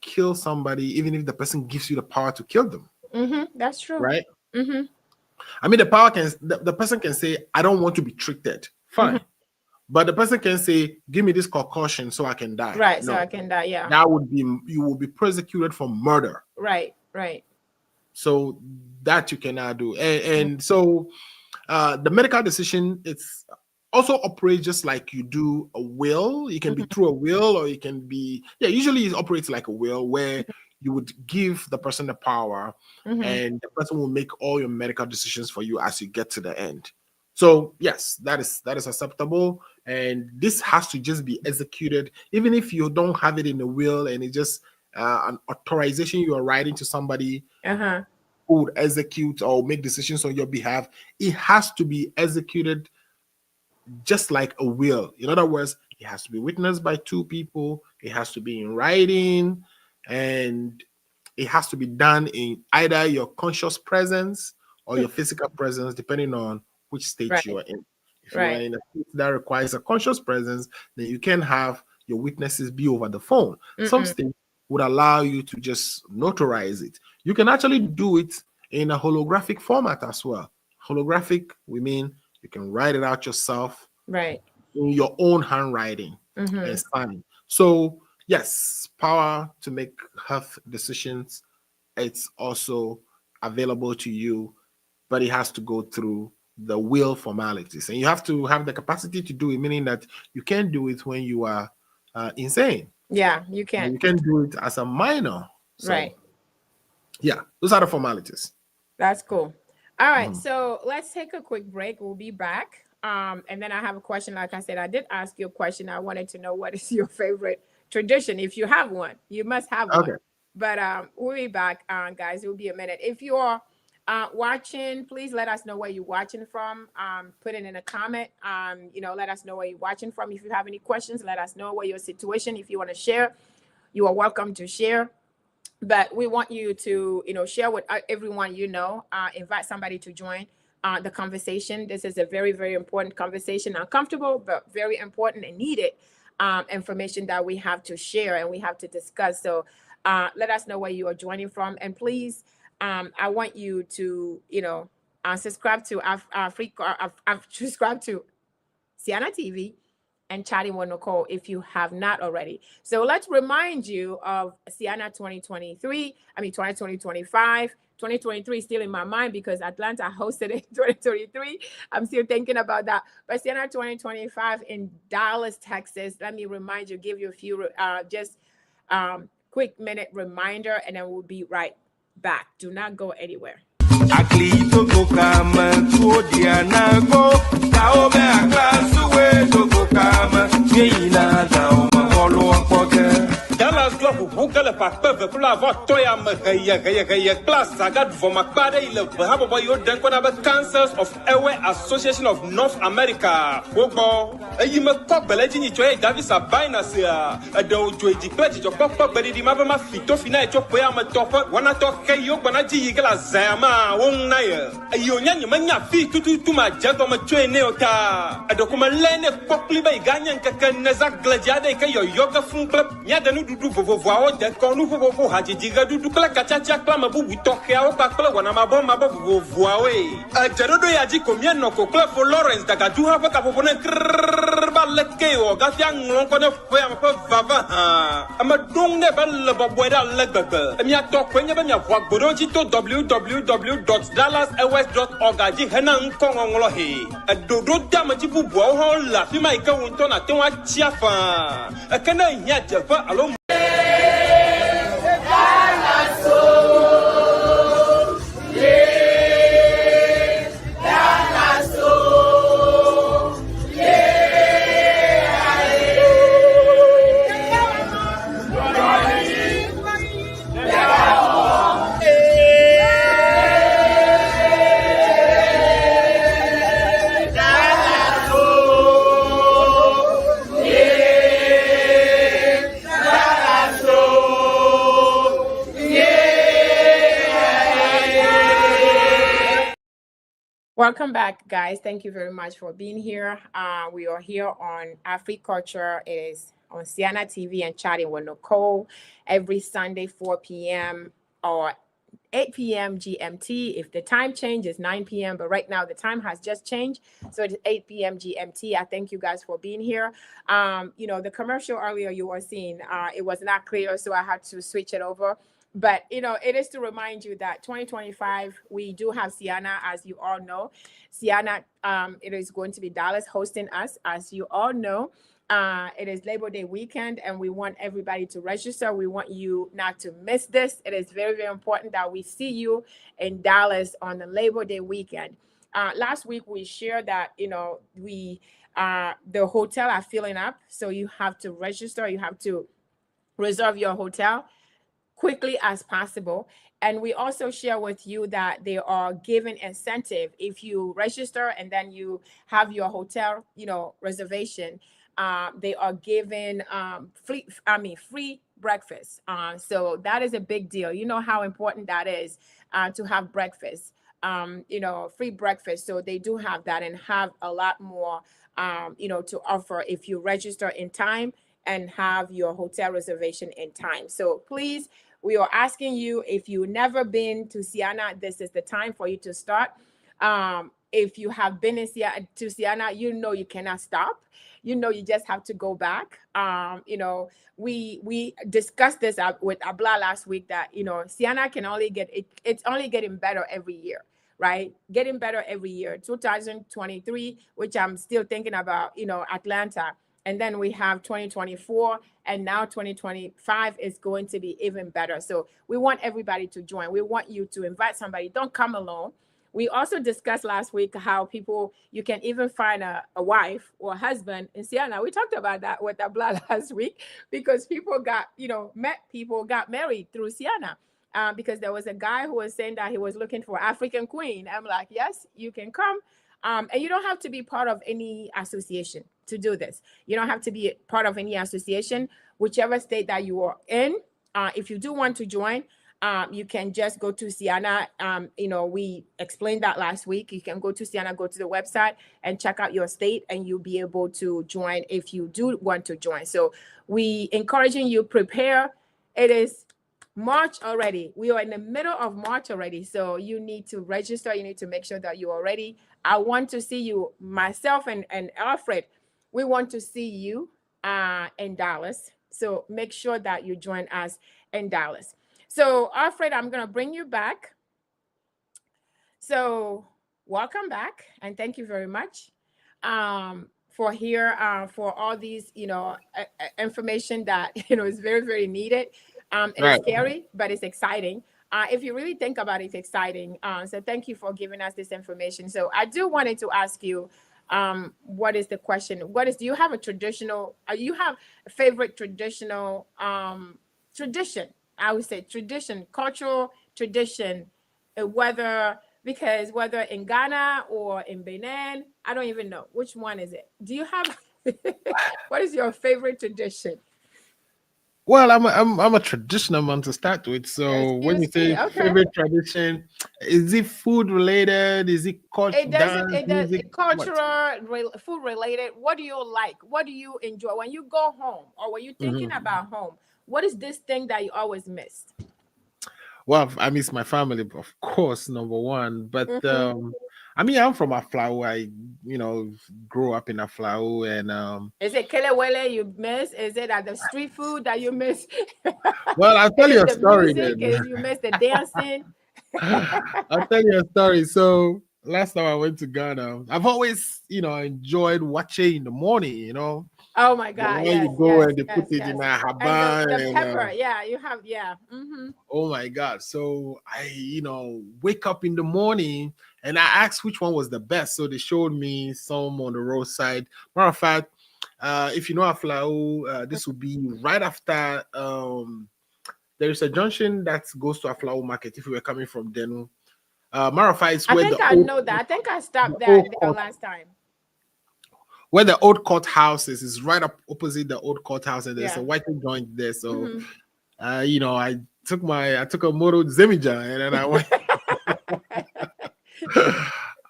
[SPEAKER 6] kill somebody even if the person gives you the power to kill them.
[SPEAKER 5] That's true.
[SPEAKER 6] Right? I mean, the person can say, I don't want to be treated. Fine. But the person can say, give me this concussion so I can die.
[SPEAKER 5] Right.
[SPEAKER 6] No,
[SPEAKER 5] So I can die. Yeah.
[SPEAKER 6] that would be, you will be prosecuted for murder.
[SPEAKER 5] Right.
[SPEAKER 6] So that you cannot do. And so the medical decision, it's also operates just like you do a will. You can be through a will, or you can be, usually it operates like a will, where you would give the person the power and the person will make all your medical decisions for you as you get to the end. So yes, that is acceptable. And this has to just be executed, even if you don't have it in the will and it's just an authorization you are writing to somebody who would execute or make decisions on your behalf. It has to be executed just like a will. In other words, it has to be witnessed by two people. It has to be in writing, and it has to be done in either your conscious presence or your physical presence, depending on which state you are in. If you are in a state that requires a conscious presence, then you can have your witnesses be over the phone. Some states would allow you to just notarize it. You can actually do it in a holographic format as well. Holographic, we mean you can write it out yourself,
[SPEAKER 5] right,
[SPEAKER 6] in your own handwriting and sign. So yes, power to make health decisions, it's also available to you, but it has to go through the will formalities, and you have to have the capacity to do it, meaning that you can't do it when you are insane.
[SPEAKER 5] Yeah, you can.
[SPEAKER 6] You can do it as a minor. So,
[SPEAKER 5] right.
[SPEAKER 6] Yeah, those are the formalities.
[SPEAKER 5] That's cool. All right, so let's take a quick break. We'll be back. And then I have a question. Like I said, I did ask you a question. I wanted to know, what is your favorite tradition? If you have one, you must have one. But we'll be back, guys. It will be a minute. If you're watching, please let us know where you're watching from. Put it in a comment. Let us know where you're watching from. If you have any questions, let us know what your situation. If you want to share, you are welcome to share. But we want you to, share with everyone, invite somebody to join the conversation. This is a very, very important conversation, uncomfortable, but very important and needed information that we have to share and we have to discuss. So let us know where you are joining from. And please, I want you to, subscribe to subscribe to Sienna TV and Chatting with Nicole if you have not already. So let's remind you of Sienna 2023. I mean, 2025. 2023 is still in my mind because Atlanta hosted it in 2023. I'm still thinking about that. But Sienna 2025 in Dallas, Texas. Let me remind you, give you a few quick minute reminder, and then we'll be right back. Do not go anywhere.
[SPEAKER 7] Dallas Club Google Papa Pula Votoya Mahaya Class Sagat for Macbade Bahaba yo Denkwana Cancers of Airway Association of North America. Wobo, a Yima Pop Belagini Joy Davis Abinasia, a dojo declared your Papa Betty Mabama Fitofina Chopoyama Topper, one I talk Kayo Banaji Igla Zama, one Naya, a Union Mania Fit to my gentleman train Neota, a document Lene Popli by Ganyan Kakanazak Gladiade Kayo Yoga Fun Club, Yadanu do for the Konu for Hajiga do Kachacha Klamabu, we talk here about Wanamaboma Voe. A Jerodo Yaji Comiano Club for Lawrence that I do have a couple of Balekeo, Gatian Lonkon Vava. I'm a dung never Boeda Legber. And ya talk when you have walk Borojito www.dallasairways.org. Henan Kongolohi. A dodo damajibu boho la Fimaika Wuntona Tonga Chiafa. A cannon yet alone.
[SPEAKER 5] Welcome back, guys. Thank you very much for being here. We are here on Afri-Culture. It is on Siana TV and Chatting with Nicole every Sunday, 4 p.m. or 8 p.m. GMT. If the time changes, 9 p.m. But right now the time has just changed, so it's 8 p.m. GMT. I thank you guys for being here. The commercial earlier you were seeing, it was not clear, so I had to switch it over. But, it is to remind you that 2025, we do have Siana, as you all know. Siana, it is going to be Dallas hosting us, as you all know. It is Labor Day weekend, and we want everybody to register. We want you not to miss this. It is very, very important that we see you in Dallas on the Labor Day weekend. Last week, we shared that, the hotel are filling up, so you have to register. You have to reserve your hotel quickly as possible. And we also share with you that they are giving incentive if you register and then you have your hotel, reservation. They are giving free breakfast. So that is a big deal. You know how important that is to have breakfast. Free breakfast. So they do have that and have a lot more, to offer if you register in time and have your hotel reservation in time. So please, we are asking you, if you've never been to Siana, this is the time for you to start. If you have been to Siana, you cannot stop. You just have to go back. We discussed this with Abla last week that, Siana can only it's only getting better every year, right? Getting better every year. 2023, which I'm still thinking about, Atlanta. And then we have 2024, and now 2025 is going to be even better. So we want everybody to join. We want you to invite somebody. Don't come alone. We also discussed last week how you can even find a wife or a husband in Siana. We talked about that with Abla last week, because people got married through Siana. Because there was a guy who was saying that he was looking for African queen. I'm like, yes, you can come. And you don't have to be part of any association to do this. You don't have to be part of any association, whichever state that you are in. If you do want to join, you can just go to Siana. We explained that last week. You can go to Siana, go to the website and check out your state, and you'll be able to join if you do want to join. So we encouraging you, prepare. It is March already. We are in the middle of March already. So you need to register. You need to make sure that you are ready. I want to see you, myself and ALFRED. We want to see you in Dallas. So make sure that you join us in Dallas. So ALFRED, I'm going to bring you back. So welcome back. And thank you very much for all these, information that, is very, very needed. It's scary, but it's exciting. If you really think about it, it's exciting. So thank you for giving us this information. So I do wanted to ask you, what is the question? Do you have a traditional, you have a favorite traditional tradition? I would say tradition, cultural tradition, whether in Ghana or in Benin, I don't even know which one is it. Do you have what is your favorite tradition?
[SPEAKER 6] Well, I'm a traditional man to start with. So when you
[SPEAKER 5] Excuse me.
[SPEAKER 6] say
[SPEAKER 5] Okay.
[SPEAKER 6] favorite tradition, is it food related? Is it culture, dance,
[SPEAKER 5] It does
[SPEAKER 6] music? What?
[SPEAKER 5] food related. What do you like? What do you enjoy when you go home or when you're thinking
[SPEAKER 6] Mhm.
[SPEAKER 5] about home? What is this thing that you always missed?
[SPEAKER 6] Well, I miss my family, of course, number one. But I mean, I'm from Aflau. I, grew up in Aflau, and
[SPEAKER 5] Is it kelewele you miss? Is it at the street food that you miss?
[SPEAKER 6] well, I'll tell
[SPEAKER 5] Is
[SPEAKER 6] you
[SPEAKER 5] it
[SPEAKER 6] a
[SPEAKER 5] the
[SPEAKER 6] story
[SPEAKER 5] music?
[SPEAKER 6] then.
[SPEAKER 5] Is you miss the dancing?
[SPEAKER 6] I'll tell you a story. So last time I went to Ghana, I've always, enjoyed watching in the morning,
[SPEAKER 5] Oh my
[SPEAKER 6] the
[SPEAKER 5] God!
[SPEAKER 6] way
[SPEAKER 5] Yes,
[SPEAKER 6] you go
[SPEAKER 5] yes,
[SPEAKER 6] and they put
[SPEAKER 5] yes,
[SPEAKER 6] it in
[SPEAKER 5] yes.
[SPEAKER 6] a
[SPEAKER 5] And
[SPEAKER 6] haba
[SPEAKER 5] the
[SPEAKER 6] and
[SPEAKER 5] pepper, yeah, you have, yeah. Mm-hmm.
[SPEAKER 6] oh my God. So I, wake up in the morning and I asked which one was the best. So they showed me some on the roadside. Matter of fact, if you know Aflau, this will be right after there is a junction that goes to Aflau Market if you were coming from Denu. Matter of fact, it's
[SPEAKER 5] I
[SPEAKER 6] where
[SPEAKER 5] think I know that. I think I
[SPEAKER 6] the
[SPEAKER 5] stopped
[SPEAKER 6] old
[SPEAKER 5] there
[SPEAKER 6] court,
[SPEAKER 5] last time.
[SPEAKER 6] where the old courthouse is right up opposite the old courthouse, and there's a
[SPEAKER 5] Yeah.
[SPEAKER 6] white joint there. So,
[SPEAKER 5] Mm-hmm.
[SPEAKER 6] I took a moto Zemija, and then I went.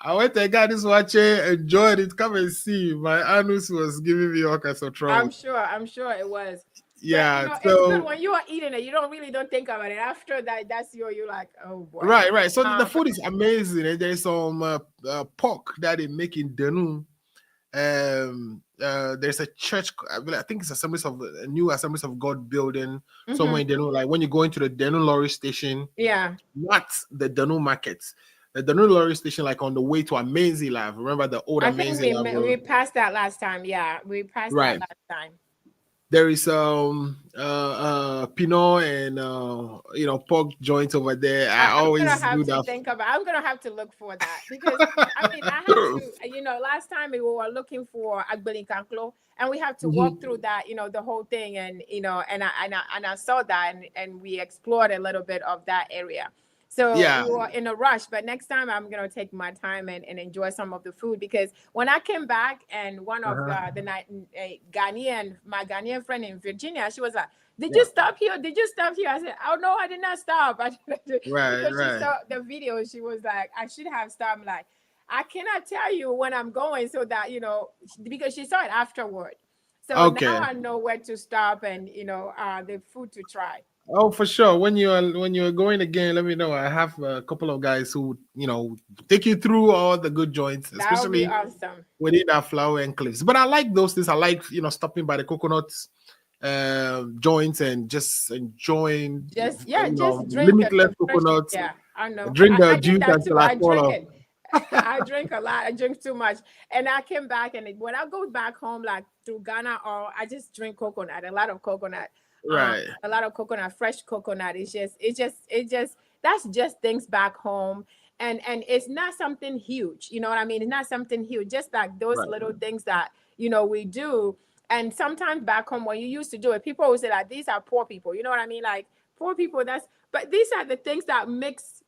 [SPEAKER 6] I went and got this watch, enjoyed it. Come and see. My anus was giving me all kinds of trouble.
[SPEAKER 5] I'm sure it was. But
[SPEAKER 6] Yeah.
[SPEAKER 5] it's good
[SPEAKER 6] So
[SPEAKER 5] when you are eating it. You don't think about it. After that, you're like, oh boy.
[SPEAKER 6] right. So the
[SPEAKER 5] Um,
[SPEAKER 6] food is amazing, and there's some pork that they make in Denu. There's a church, I think it's a new Assemblies of God building somewhere in Denu. Like when you go into the Denu lorry station,
[SPEAKER 5] yeah.
[SPEAKER 6] not the Danu market. The Danu lorry station, like on the way to Amazing Life. Remember the old
[SPEAKER 5] I think
[SPEAKER 6] Amazing Life
[SPEAKER 5] we
[SPEAKER 6] road?
[SPEAKER 5] passed that last time. Yeah, we passed that
[SPEAKER 6] Right.
[SPEAKER 5] last time.
[SPEAKER 6] There is Pinot and pork joint over there. I
[SPEAKER 5] I'm gonna
[SPEAKER 6] always
[SPEAKER 5] have
[SPEAKER 6] do
[SPEAKER 5] to
[SPEAKER 6] that.
[SPEAKER 5] think about. I'm gonna have to look for that because I mean I have to. Last time we were looking for Agbelikanklo, and we have to walk
[SPEAKER 6] Mhm.
[SPEAKER 5] through that. The whole thing, and I saw that, and we explored a little bit of that area. So
[SPEAKER 6] Yeah.
[SPEAKER 5] we were in a rush, but next time I'm gonna take my time and enjoy some of the food because when I came back and one of
[SPEAKER 6] Uh-huh.
[SPEAKER 5] the my Ghanaian friend in Virginia, she was like, "Did
[SPEAKER 6] Yeah.
[SPEAKER 5] you stop here? Did you stop here?" I said, "Oh no, I did not stop."
[SPEAKER 6] Right,
[SPEAKER 5] Because she
[SPEAKER 6] right.
[SPEAKER 5] saw the video, she was like, "I should have stopped." I'm like, I cannot tell you when I'm going so that because she saw it afterward. So now
[SPEAKER 6] Okay.
[SPEAKER 5] I know where to stop and the food to try.
[SPEAKER 6] Oh, for sure. When you're going again, let me know. I have a couple of guys who take you through all the good joints,
[SPEAKER 5] That would be
[SPEAKER 6] especially
[SPEAKER 5] awesome.
[SPEAKER 6] within that flower and cliffs. But I like those things. I like stopping by the coconuts joints and just enjoying
[SPEAKER 5] Just drink
[SPEAKER 6] limitless
[SPEAKER 5] the fresh.
[SPEAKER 6] coconuts.
[SPEAKER 5] Yeah, I know.
[SPEAKER 6] Drink the
[SPEAKER 5] I did
[SPEAKER 6] juice
[SPEAKER 5] that too.
[SPEAKER 6] until I
[SPEAKER 5] I
[SPEAKER 6] fall
[SPEAKER 5] drink
[SPEAKER 6] off.
[SPEAKER 5] it. I drink a lot. I drink too much. And I came back and when I go back home, like to Ghana, or I just drink coconut, a lot of coconut,
[SPEAKER 6] Right.
[SPEAKER 5] fresh coconut. That's just things back home. And it's not something huge. You know what I mean? It's not something huge. Just like those
[SPEAKER 6] Right.
[SPEAKER 5] little things that, we do. And sometimes back home when you used to do it, people would say like these are poor people. You know what I mean? Like poor people, but these are the things that makes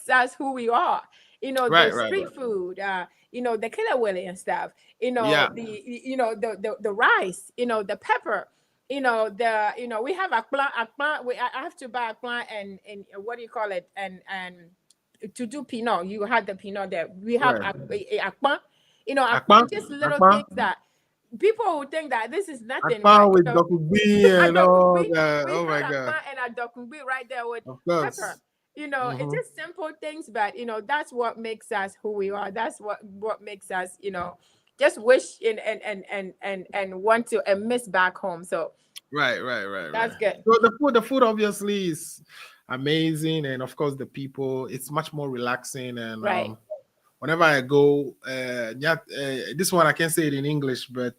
[SPEAKER 5] us who we are. The
[SPEAKER 6] Right. Right.
[SPEAKER 5] street
[SPEAKER 6] Right.
[SPEAKER 5] food, the killer willy and stuff,
[SPEAKER 6] Yeah.
[SPEAKER 5] the rice, the pepper, we have a plant, I have to buy a plant and what do you call it? And to do pinot, you had the pinot there. We have
[SPEAKER 6] Right.
[SPEAKER 5] a plant,
[SPEAKER 6] Akpan.
[SPEAKER 5] just little
[SPEAKER 6] Akpan.
[SPEAKER 5] things that people would think that this is nothing,
[SPEAKER 6] Akpan
[SPEAKER 5] but
[SPEAKER 6] with Dr. B and all
[SPEAKER 5] Adokumbi,
[SPEAKER 6] that.
[SPEAKER 5] we
[SPEAKER 6] Oh my
[SPEAKER 5] had a
[SPEAKER 6] God.
[SPEAKER 5] pan and a dokumbi right there with
[SPEAKER 6] Of
[SPEAKER 5] pepper.
[SPEAKER 6] course.
[SPEAKER 5] It's
[SPEAKER 6] Hmm.
[SPEAKER 5] just simple things, but that's what makes us who we are. That's what makes us, just wish and want to and miss back home. So
[SPEAKER 6] Right. Right. Right. Right.
[SPEAKER 5] that's good.
[SPEAKER 6] So the food obviously is amazing, and of course the people. It's much more relaxing, and
[SPEAKER 5] Right.
[SPEAKER 6] whenever I go, this one I can't say it in English, but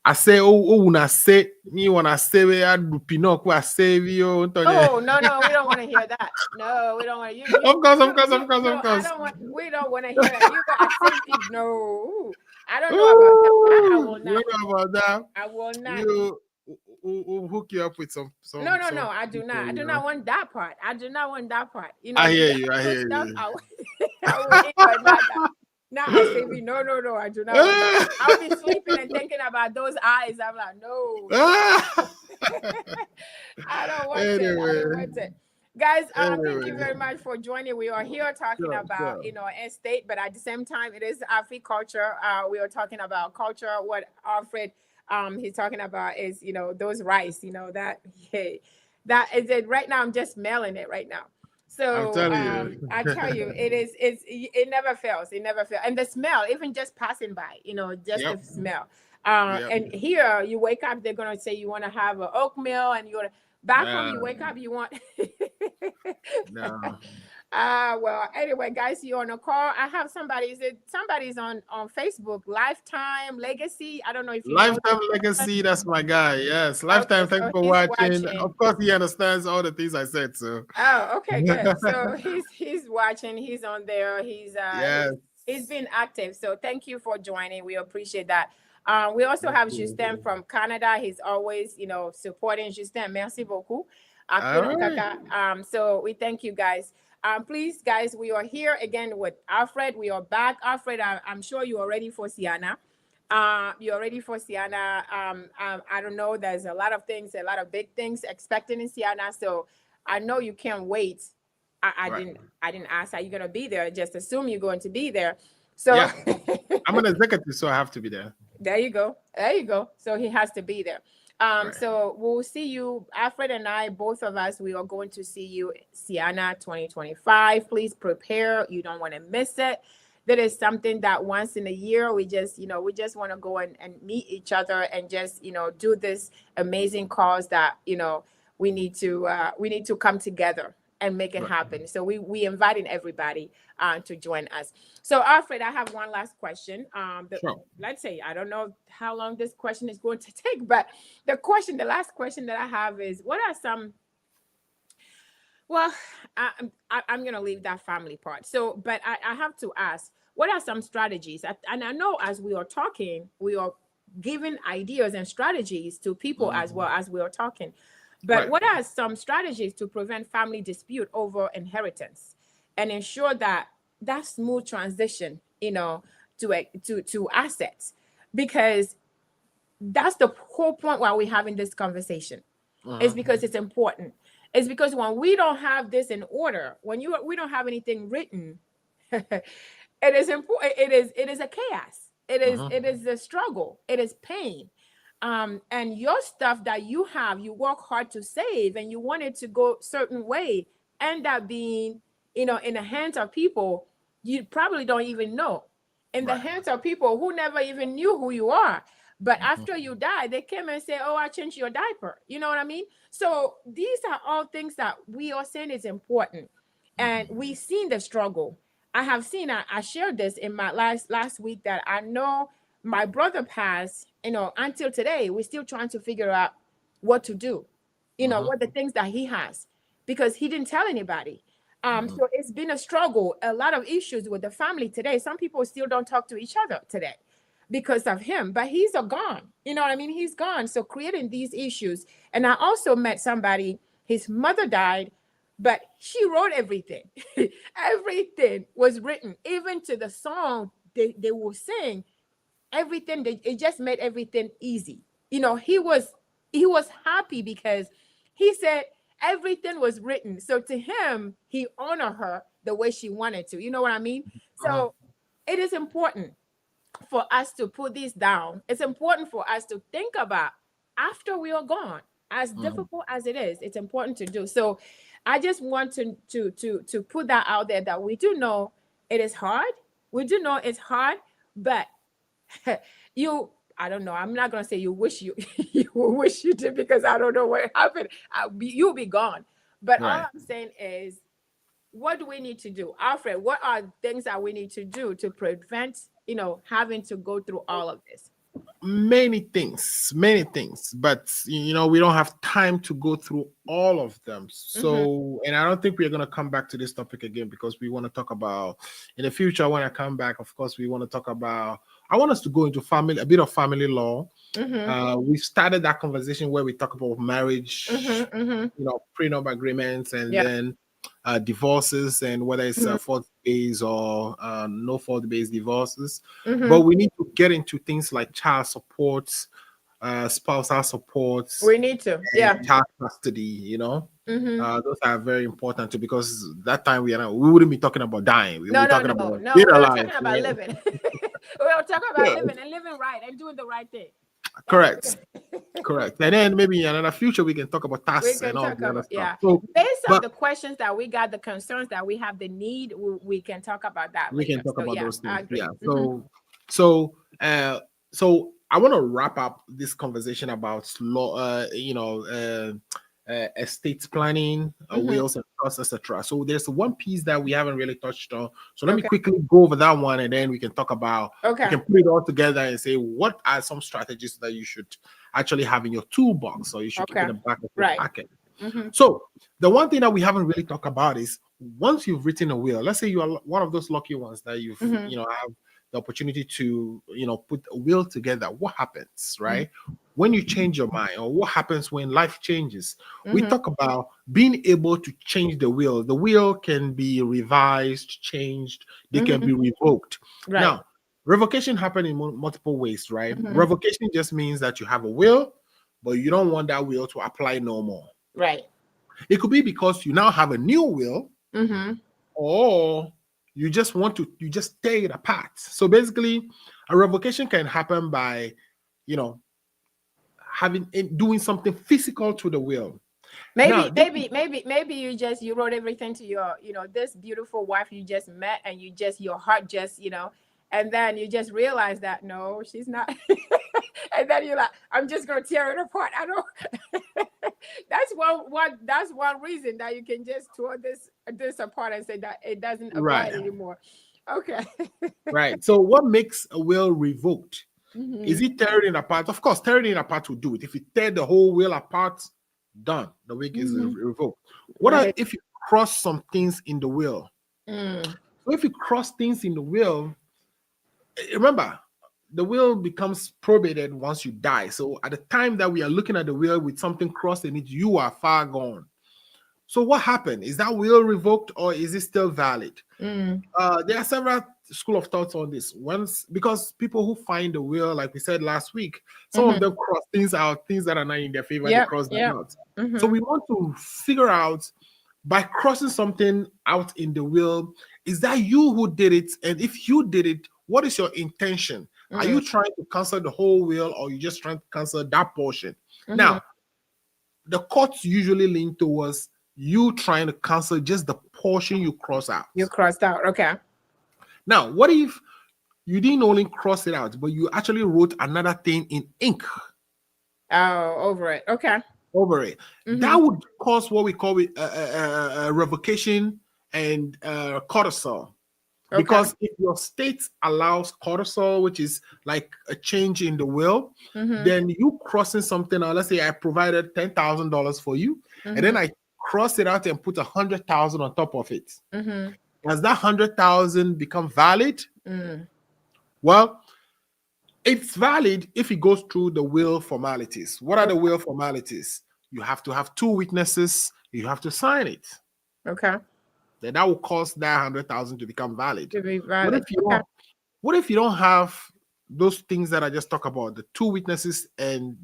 [SPEAKER 6] I say, when I say, me when I say, we are do Pinocchio, I say, you.
[SPEAKER 5] Oh no, we don't want to hear that. No, we don't want to.
[SPEAKER 6] Of course.
[SPEAKER 5] No, I don't want. We don't want to hear that. You got. I say no. I don't know about that. I will
[SPEAKER 6] You
[SPEAKER 5] not.
[SPEAKER 6] know about that?
[SPEAKER 5] I will not.
[SPEAKER 6] You we'll hook you up with some.
[SPEAKER 5] No. I do not. I do not want that part. I do not want that part. You know.
[SPEAKER 6] I hear you.
[SPEAKER 5] Stuff, I will eat, but not that. Now I say no. I do not want that. I'll be sleeping and thinking about those eyes. I'm like, no. I don't want it. I don't want it. Guys, thank you very much for joining. We are here talking about, estate, but at the same time, it is Afri-Culture. We are talking about culture. What ALFRED, he's talking about is, those rice, that is it. Right now, I'm just smelling it right now. So I tell you, it never fails. It never fails. And the smell, even just passing by, the smell. And here you wake up, they're gonna say you want to have an oatmeal, and you're back home. You wake up, you want.
[SPEAKER 6] No.
[SPEAKER 5] Well, anyway, guys, you're on a call. I have somebody's on Facebook. Lifetime Legacy. I don't know if you
[SPEAKER 6] Lifetime Legacy. That's my guy. Yes, Lifetime. Thanks for watching. Of course, he understands all the things I said. So.
[SPEAKER 5] Oh, okay, good. So he's watching. He's on there. He's he's been active. So thank you for joining. We appreciate that. We also have Justin from Canada. He's always, supporting Justin. Merci beaucoup. So we thank you guys. Please, guys, we are here again with ALFRED. We are back. ALFRED, I'm sure you are ready for Siana. You're ready for Siana. I don't know. There's a lot of things, a lot of big things expected in Siana. So I know you can't wait. I didn't ask, are you going to be there? Just assume you're going to be there. So
[SPEAKER 6] yeah. I'm an executive, so I have to be there.
[SPEAKER 5] There you go. So he has to be there. So we'll see you, ALFRED and I, both of us, we are going to see you Siana 2025. Please prepare. You don't want to miss it. That is something that once in a year, we just want to go and meet each other and just, do this amazing cause that, we need to come together and make it happen. So we inviting everybody to join us. So ALFRED, I have one last question. Let's say, I don't know how long this question is going to take, but the last question that I have is, what are some, I'm going to leave that family part. So, but I have to ask, what are some strategies? And I know as we are talking, we are giving ideas and strategies to people as well as we are talking. But what are some strategies to prevent family dispute over inheritance and ensure that smooth transition, to assets? Because that's the whole point why we're having this conversation. It's because it's important. It's because when we don't have this in order, we don't have anything written, it is important. It is a chaos. It is a struggle. It is pain. And your stuff that you work hard to save and you want it to go a certain way, end up being, in the hands of people you probably don't even know, in the hands of people who never even knew who you are. But after you die, they came and say, oh, I changed your diaper. You know what I mean? So these are all things that we are saying is important. And we've seen the struggle. I have seen, I shared this in my last week, that I know my brother passed, until today, we're still trying to figure out what to do, what the things that he has, because he didn't tell anybody. So it's been a struggle, a lot of issues with the family today. Some people still don't talk to each other today because of him, but he's gone. You know what I mean? He's gone. So creating these issues. And I also met somebody, his mother died, but she wrote everything. Everything was written, even to the song they will sing. Everything, it just made everything easy. He was happy because he said everything was written. So to him, he honored her the way she wanted to. You know what I mean? So it is important for us to put this down. It's important for us to think about after we are gone, as difficult as it is. It's important to do. So I just want to put that out there, that we do know it is hard. We do know it's hard, but I don't know. I'm not gonna say you wish you wish you did, because I don't know what happened. You'll be gone. But all I'm saying is, what do we need to do, ALFRED? What are things that we need to do to prevent having to go through all of this?
[SPEAKER 6] many things, but we don't have time to go through all of them. So, and I don't think we're going to come back to this topic again, because we want to talk about in the future. When I come back, of course, we want to talk about, I want us to go into a bit of family law. We started that conversation where we talk about marriage, prenup agreements, and then divorces, and whether it's fault-based or no fault-based divorces. But we need to get into things like child support, spousal support.
[SPEAKER 5] We need to,
[SPEAKER 6] child custody. Those are very important too, because that time we wouldn't be talking about dying. We were talking about
[SPEAKER 5] we were talking about living. We were talking about living and living right and doing the right thing.
[SPEAKER 6] Correct. And then maybe in another future we can talk about tasks and all the other stuff. So,
[SPEAKER 5] based on the questions that we got, the concerns that we have, the need, we can talk about that.
[SPEAKER 6] We
[SPEAKER 5] later.
[SPEAKER 6] can talk about those things. Yeah.
[SPEAKER 5] Mm-hmm.
[SPEAKER 6] So I want to wrap up this conversation about law, estate planning, wills and trusts, etc. So there's one piece that we haven't really touched on. So let me quickly go over that one, and then we can talk about. We can put it all together and say what are some strategies that you should actually have in your toolbox, or you should keep in the back of your packet. So the one thing that we haven't really talked about is, once you've written a will, let's say you are one of those lucky ones that you've have the opportunity to put a will together. What happens, right? When you change your mind, or what happens when life changes? We talk about being able to change the will. The will can be revised, changed, they can be revoked. Now, revocation happens in multiple ways, right? Revocation just means that you have a will, but you don't want that will to apply no more.
[SPEAKER 5] Right.
[SPEAKER 6] It could be because you now have a new will, or you just tear it apart. So basically, a revocation can happen by, doing something physical to the will.
[SPEAKER 5] Maybe you wrote everything to your, this beautiful wife you just met, and your heart just, and then you just realize that no, she's not. And then you're like, I'm just gonna tear it apart. I don't. That's one reason that you can just tear this apart and say that it doesn't apply anymore. Okay.
[SPEAKER 6] Right. So what makes a will revoked? Is it tearing it apart? Of course, tearing it apart will do it. If you tear the whole will apart, done. The will is revoked. What if you cross some things in the will? So if you cross things in the will, remember, the will becomes probated once you die. So at the time that we are looking at the will with something crossed in it, you are far gone. So what happened? Is that will revoked, or is it still valid? There are several school of thoughts on this. Because people who find the will, like we said last week, some of them cross things out, things that are not in their favor, they cross them out. So we want to figure out, by crossing something out in the will, is that you who did it? And if you did it, what is your intention? Are you trying to cancel the whole will, or you just trying to cancel that portion? Now, the courts usually lean towards you trying to cancel just the portion you cross out.
[SPEAKER 5] You crossed out, okay.
[SPEAKER 6] Now, what if you didn't only cross it out, but you actually wrote another thing in ink?
[SPEAKER 5] Oh, over it, okay.
[SPEAKER 6] Over it. That would cause what we call it a revocation and codicil. Because if your state allows codicil, which is like a change in the will, then you crossing something out. Let's say I provided $10,000 for you, and then I cross it out and put 100,000 on top of it. Does that 100,000 become valid? Well, it's valid if it goes through the will formalities. What are the will formalities? You have to have two witnesses. You have to sign it.
[SPEAKER 5] Okay.
[SPEAKER 6] Then that will cause that 100,000 to become valid.
[SPEAKER 5] To be valid.
[SPEAKER 6] What if you don't have those things that I just talked about, the two witnesses, and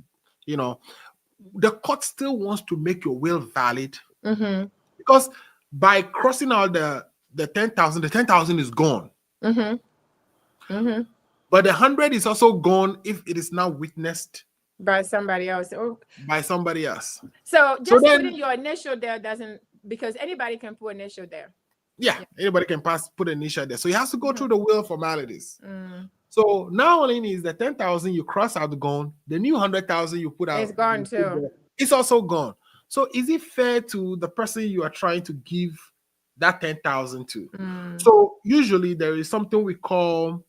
[SPEAKER 6] the court still wants to make your will valid, because by crossing out the 10,000, the 10,000 is gone. But the 100 is also gone if it is now witnessed
[SPEAKER 5] by somebody else.
[SPEAKER 6] So
[SPEAKER 5] just putting your initial there doesn't, because anybody can put initial there.
[SPEAKER 6] Yeah, anybody can put an initial there. So you have to go through the will formalities. So not only is the 10,000 you cross out gone, the new 100,000 you put out,
[SPEAKER 5] it's gone too.
[SPEAKER 6] It's also gone. So is it fair to the person you are trying to give that 10,000 to? So usually there is something we call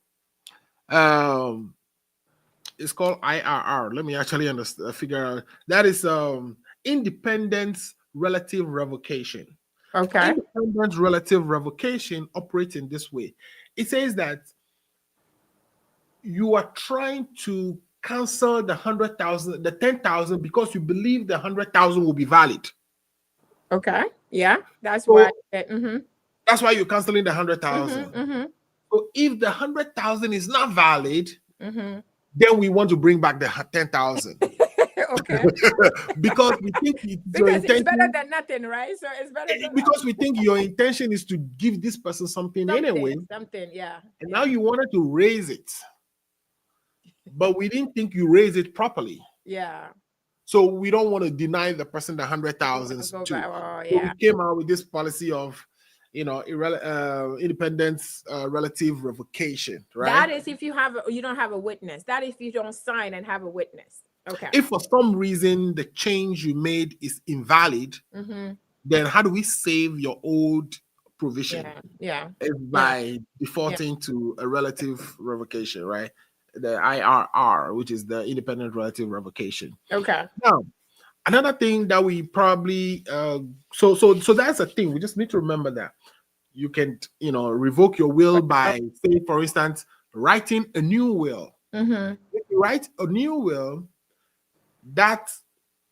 [SPEAKER 6] It's called IRR. Let me actually figure out. That is independence relative revocation.
[SPEAKER 5] Okay.
[SPEAKER 6] Independent relative revocation operates in this way. It says that you are trying to cancel the 100,000, the 10,000, because you believe the 100,000 will be valid.
[SPEAKER 5] Okay. Yeah, that's
[SPEAKER 6] So
[SPEAKER 5] why.
[SPEAKER 6] that's why you're canceling the 100,000. So if the 100,000 is not valid, then we want to bring back the 10,000.
[SPEAKER 5] Okay.
[SPEAKER 6] Because we think it's your
[SPEAKER 5] Because it's better
[SPEAKER 6] intention.
[SPEAKER 5] than nothing, right? So it's better than
[SPEAKER 6] Because we think your intention is to give this person something anyway.
[SPEAKER 5] Something, yeah.
[SPEAKER 6] And now you wanted to raise it. But we didn't think you raised it properly.
[SPEAKER 5] Yeah.
[SPEAKER 6] So we don't want to deny the person the 100,000 too.
[SPEAKER 5] Oh,
[SPEAKER 6] So
[SPEAKER 5] yeah.
[SPEAKER 6] we came out with this policy of, independence relative revocation, right?
[SPEAKER 5] That is if you don't have a witness. That if you don't sign and have a witness. Okay.
[SPEAKER 6] If for some reason the change you made is invalid, then how do we save your old provision?
[SPEAKER 5] Yeah.
[SPEAKER 6] By defaulting to a relative revocation, right? The IRR, which is the independent relative revocation.
[SPEAKER 5] Okay.
[SPEAKER 6] Now, another thing that we probably so that's a thing. We just need to remember that you can revoke your will by, say, for instance, writing a new will. If you write a new will that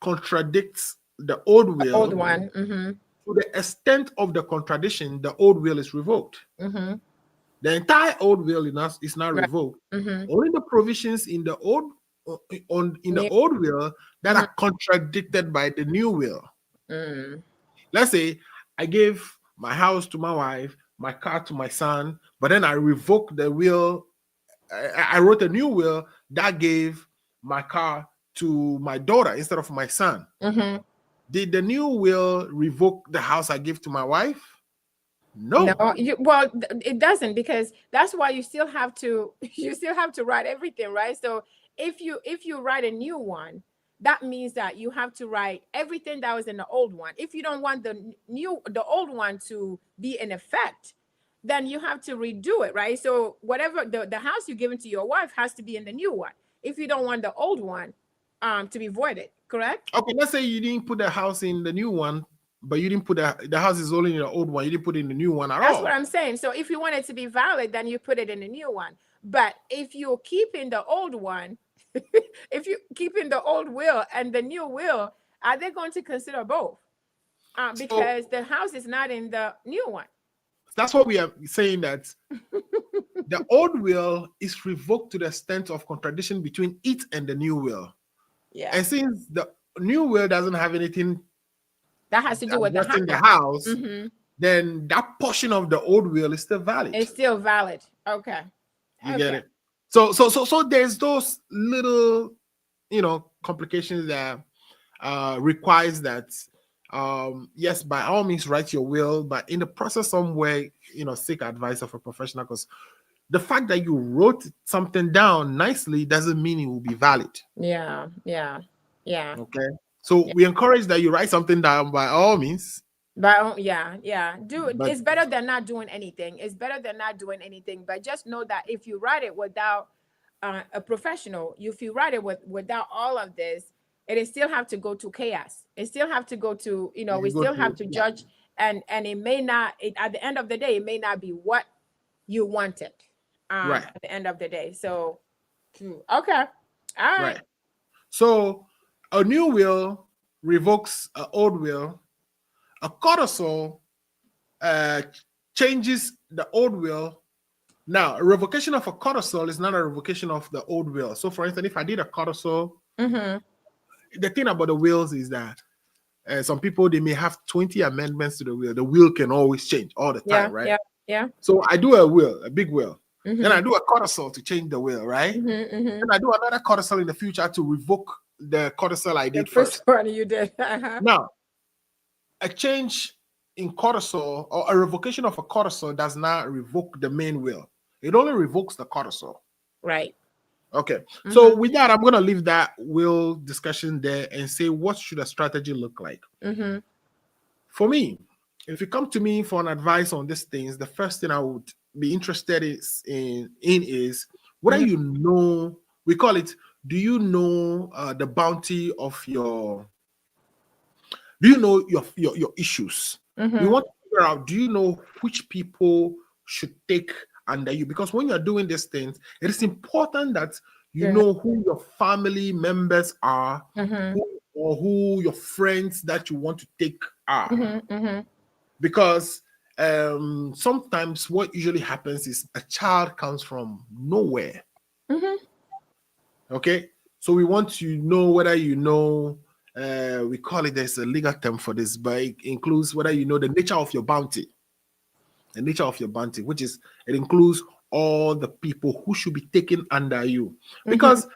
[SPEAKER 6] contradicts the old will,
[SPEAKER 5] old one.
[SPEAKER 6] To the extent of the contradiction, the old will is revoked. The entire old will is not revoked. Only the provisions in the old old will that are contradicted by the new will. Let's say I gave my house to my wife, my car to my son, but then I revoked the will. I wrote a new will that gave my car to my daughter instead of my son. Did the new will revoke the house I gave to my wife? No.
[SPEAKER 5] Well, it doesn't, because that's why you still have to write everything, right? So if you write a new one, that means that you have to write everything that was in the old one. If you don't want the old one to be in effect, then you have to redo it, right? So whatever the house you're giving to your wife has to be in the new one if you don't want the old one to be voided, correct?
[SPEAKER 6] Okay, let's say you didn't put the house in the new one, but you didn't put the house is only in the old one. You didn't put it in the new one at all.
[SPEAKER 5] That's what I'm saying. So if you want it to be valid, then you put it in the new one. But if you're keeping the old one, if you keeping the old will and the new will, are they going to consider both? Because the house is not in the new one.
[SPEAKER 6] That's what we are saying, that the old will is revoked to the extent of contradiction between it and the new will.
[SPEAKER 5] Yeah.
[SPEAKER 6] And since the new will doesn't have anything
[SPEAKER 5] that has to do with
[SPEAKER 6] the house, then that portion of the old will is still valid.
[SPEAKER 5] It's still valid. Okay.
[SPEAKER 6] You get it? So there's those little, complications that requires that, yes, by all means, write your will, but in the process somewhere, seek advice of a professional, because the fact that you wrote something down nicely doesn't mean it will be valid.
[SPEAKER 5] Yeah.
[SPEAKER 6] Okay. So we encourage that you write something down by all means.
[SPEAKER 5] It's better than not doing anything. But just know that if you write it without a professional, if you write it without all of this, it still have to go to chaos. It still have to go to, we still have to judge, and it may not, at the end of the day, it may not be what you wanted
[SPEAKER 6] right
[SPEAKER 5] at the end of the day. So, okay. All right.
[SPEAKER 6] So a new will revokes an old will. A codicil changes the old will. Now, a revocation of a codicil is not a revocation of the old will. So, for instance, if I did a codicil, the thing about the wills is that some people, they may have 20 amendments to the will. The will can always change all the time, right?
[SPEAKER 5] Yeah.
[SPEAKER 6] So I do a big will. Then I do a codicil to change the will, right? Then I do another codicil in the future to revoke the codicil I did first.
[SPEAKER 5] One you did.
[SPEAKER 6] Now, a change in codicil or a revocation of a codicil does not revoke the main will. It only revokes the codicil.
[SPEAKER 5] Right.
[SPEAKER 6] Okay. So with that, I'm going to leave that will discussion there and say, what should a strategy look like? For me, if you come to me for an advice on these things, the first thing I would be interested in is whether we call it do you know the bounty of your? Do you know your issues? We want to figure out, do you know which people should take under you? Because when you're doing these things, it is important that you know who your family members are, who your friends that you want to take are. Because sometimes what usually happens is a child comes from nowhere. Okay, so we want to know whether you know, we call it, there's a legal term for this, but it includes whether you know the nature of your bounty. The nature of your bounty, which is, it includes all the people who should be taken under you. Because,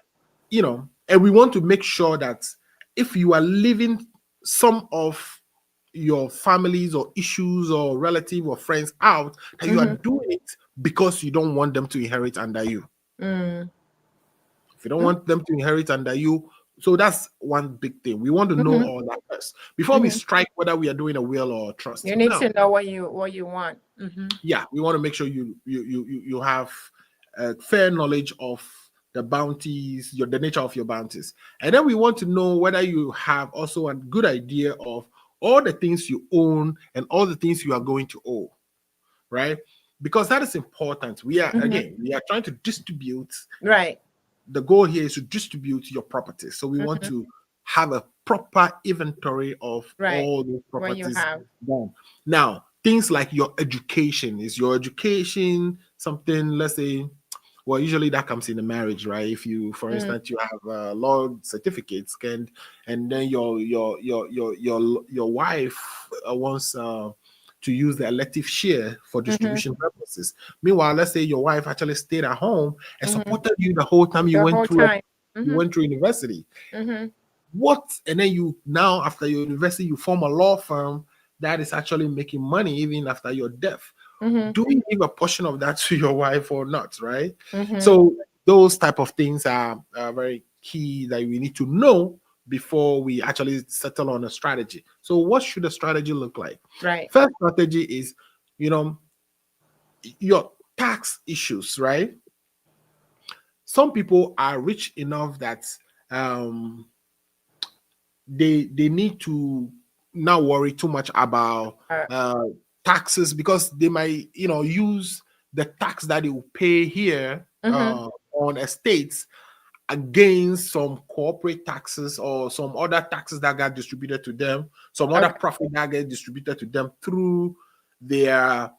[SPEAKER 6] you know, and we want to make sure that if you are leaving some of your families or issues or relative or friends out, that you are doing it because you don't want them to inherit under you. If you don't want them to inherit under you, so that's one big thing. We want to know all that first before we strike whether we are doing a will or a trust.
[SPEAKER 5] You need to know what you want.
[SPEAKER 6] Yeah, we want to make sure you have a fair knowledge of the bounties, the nature of your bounties, and then we want to know whether you have also a good idea of all the things you own and all the things you are going to owe, right? Because that is important. We are again, we are trying to distribute.
[SPEAKER 5] Right.
[SPEAKER 6] The goal here is to distribute your properties. So we want to have a proper inventory of all the properties done. Now, things like your education. Is your education something, let's say, well, usually that comes in a marriage, right? If you, for instance, you have law certificates, and then your wife wants to use the elective share for distribution purposes. Meanwhile, let's say your wife actually stayed at home and supported you the whole time you went through university. What? And then you, now after your university, you form a law firm that is actually making money even after your death. Do we give a portion of that to your wife or not, right? So those type of things are very key that we need to know before we actually settle on a strategy. So what should a strategy look like?
[SPEAKER 5] Right.
[SPEAKER 6] First strategy is, you know, your tax issues, right? Some people are rich enough that they need to not worry too much about taxes, because they might, you know, use the tax that they will pay here on estates against some corporate taxes or some other taxes that got distributed to them, some other profit that get distributed to them through their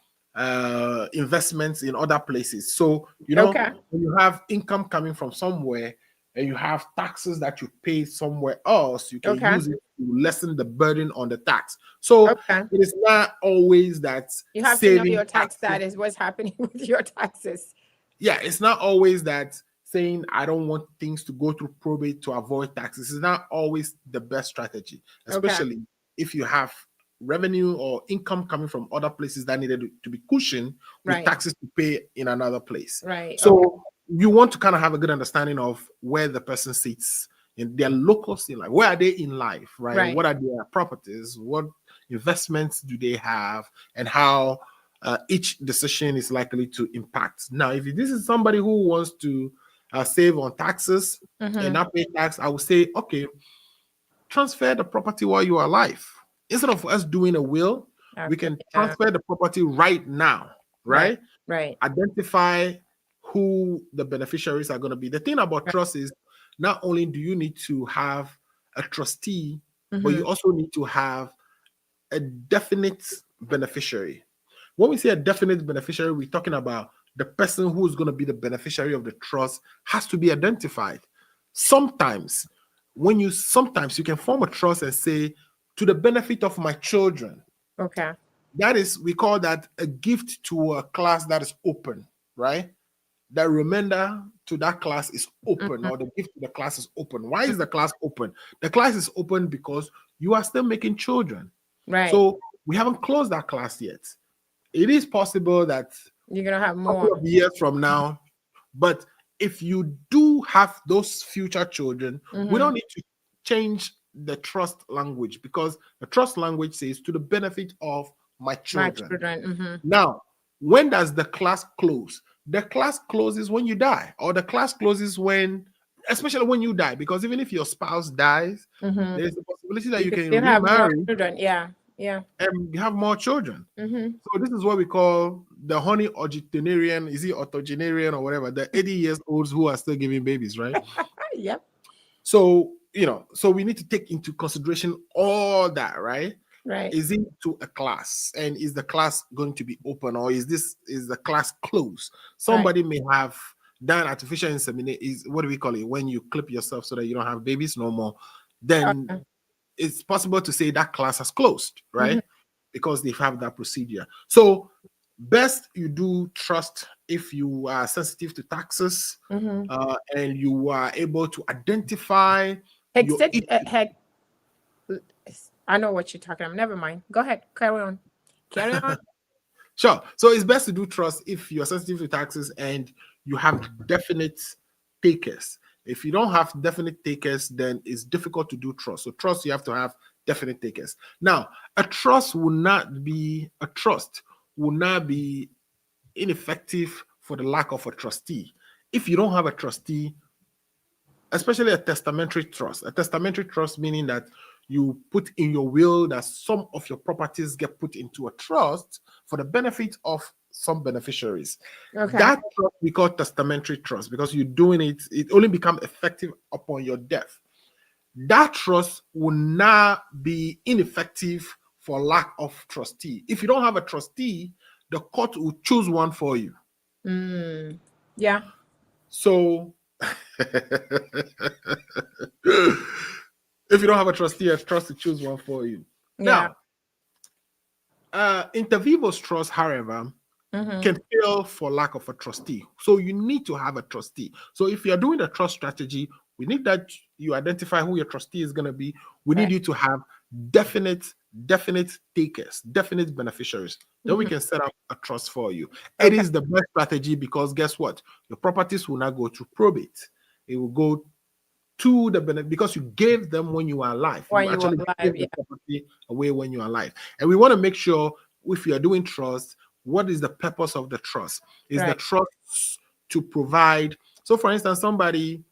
[SPEAKER 6] investments in other places. So, you know, when you have income coming from somewhere and you have taxes that you pay somewhere else, you can use it to lessen the burden on the tax. So it is not always that
[SPEAKER 5] you have to know your tax status, what's happening with your taxes.
[SPEAKER 6] Yeah, it's not always that saying I don't want things to go through probate to avoid taxes is not always the best strategy, especially if you have revenue or income coming from other places that needed to be cushioned with taxes to pay in another place.
[SPEAKER 5] Right.
[SPEAKER 6] So you want to kind of have a good understanding of where the person sits in their local scene, like where are they in life, right? What are their properties? What investments do they have? And how each decision is likely to impact. Now, if this is somebody who wants to save on taxes and not pay tax, I would say, okay, transfer the property while you are alive. Instead of us doing a will, we can transfer the property right now, right?
[SPEAKER 5] Right.
[SPEAKER 6] Identify who the beneficiaries are going to be. The thing about trust is not only do you need to have a trustee, but you also need to have a definite beneficiary. When we say a definite beneficiary, we're talking about the person who is going to be the beneficiary of the trust has to be identified. Sometimes you can form a trust and say, to the benefit of my children.
[SPEAKER 5] Okay.
[SPEAKER 6] That is, we call that a gift to a class that is open, right? The remainder to that class is open, or the gift to the class is open. Why is the class open? The class is open because you are still making children.
[SPEAKER 5] Right.
[SPEAKER 6] So we haven't closed that class yet. It is possible that
[SPEAKER 5] you're going to have more
[SPEAKER 6] a couple of years from now, but if you do have those future children, we don't need to change the trust language, because the trust language says to the benefit of my children. Now, when does the class close? The class closes when you die, or the class closes when especially when you die, because even if your spouse dies,
[SPEAKER 5] Mm-hmm.
[SPEAKER 6] there's a possibility that you can
[SPEAKER 5] still have more
[SPEAKER 6] remarry
[SPEAKER 5] children. Yeah. Yeah.
[SPEAKER 6] and have more children.
[SPEAKER 5] Mm-hmm.
[SPEAKER 6] So this is what we call the honey octogenarian, is it octogenarian or whatever, the 80 years olds who are still giving babies, right?
[SPEAKER 5] Yep.
[SPEAKER 6] So, so we need to take into consideration all that, right?
[SPEAKER 5] Right.
[SPEAKER 6] Is it to a class, and is the class going to be open, or is the class closed? Somebody may have done artificial insemination, is what do we call it, when you clip yourself so that you don't have babies no more, then it's possible to say that class has closed, right? Because they have that procedure. So best you do trust if you are sensitive to taxes, and you are able to identify your
[SPEAKER 5] I know what you're talking about. Never mind. Go ahead. Carry on. Carry on.
[SPEAKER 6] Sure. So it's best to do trust if you're sensitive to taxes and you have definite takers. If you don't have definite takers, then it's difficult to do trust. So trust, you have to have definite takers. Now, a trust will not be ineffective for the lack of a trustee. If you don't have a trustee, especially a testamentary trust meaning that you put in your will that some of your properties get put into a trust for the benefit of some beneficiaries.
[SPEAKER 5] Okay.
[SPEAKER 6] That trust we call testamentary trust, because you're doing it only become effective upon your death. That trust will not be ineffective for lack of trustee. If you don't have a trustee, the court will choose one for you.
[SPEAKER 5] Yeah.
[SPEAKER 6] So if you don't have a trustee, a trust to choose one for you.
[SPEAKER 5] Yeah.
[SPEAKER 6] Now, inter vivos trust, however, can fail for lack of a trustee. So you need to have a trustee. So if you're doing the trust strategy, we need that you identify who your trustee is going to be. We need you to have definite takers, definite beneficiaries. Then we can set up a trust for you. It is the best strategy, because guess what? Your properties will not go to probate. It will go to the benefit, because you gave them when you are alive.
[SPEAKER 5] When
[SPEAKER 6] you
[SPEAKER 5] you
[SPEAKER 6] actually
[SPEAKER 5] were alive,
[SPEAKER 6] gave the property away when you are alive. And we want to make sure, if you are doing trust, what is the purpose of the trust? Is the trust to provide? So, for instance, somebody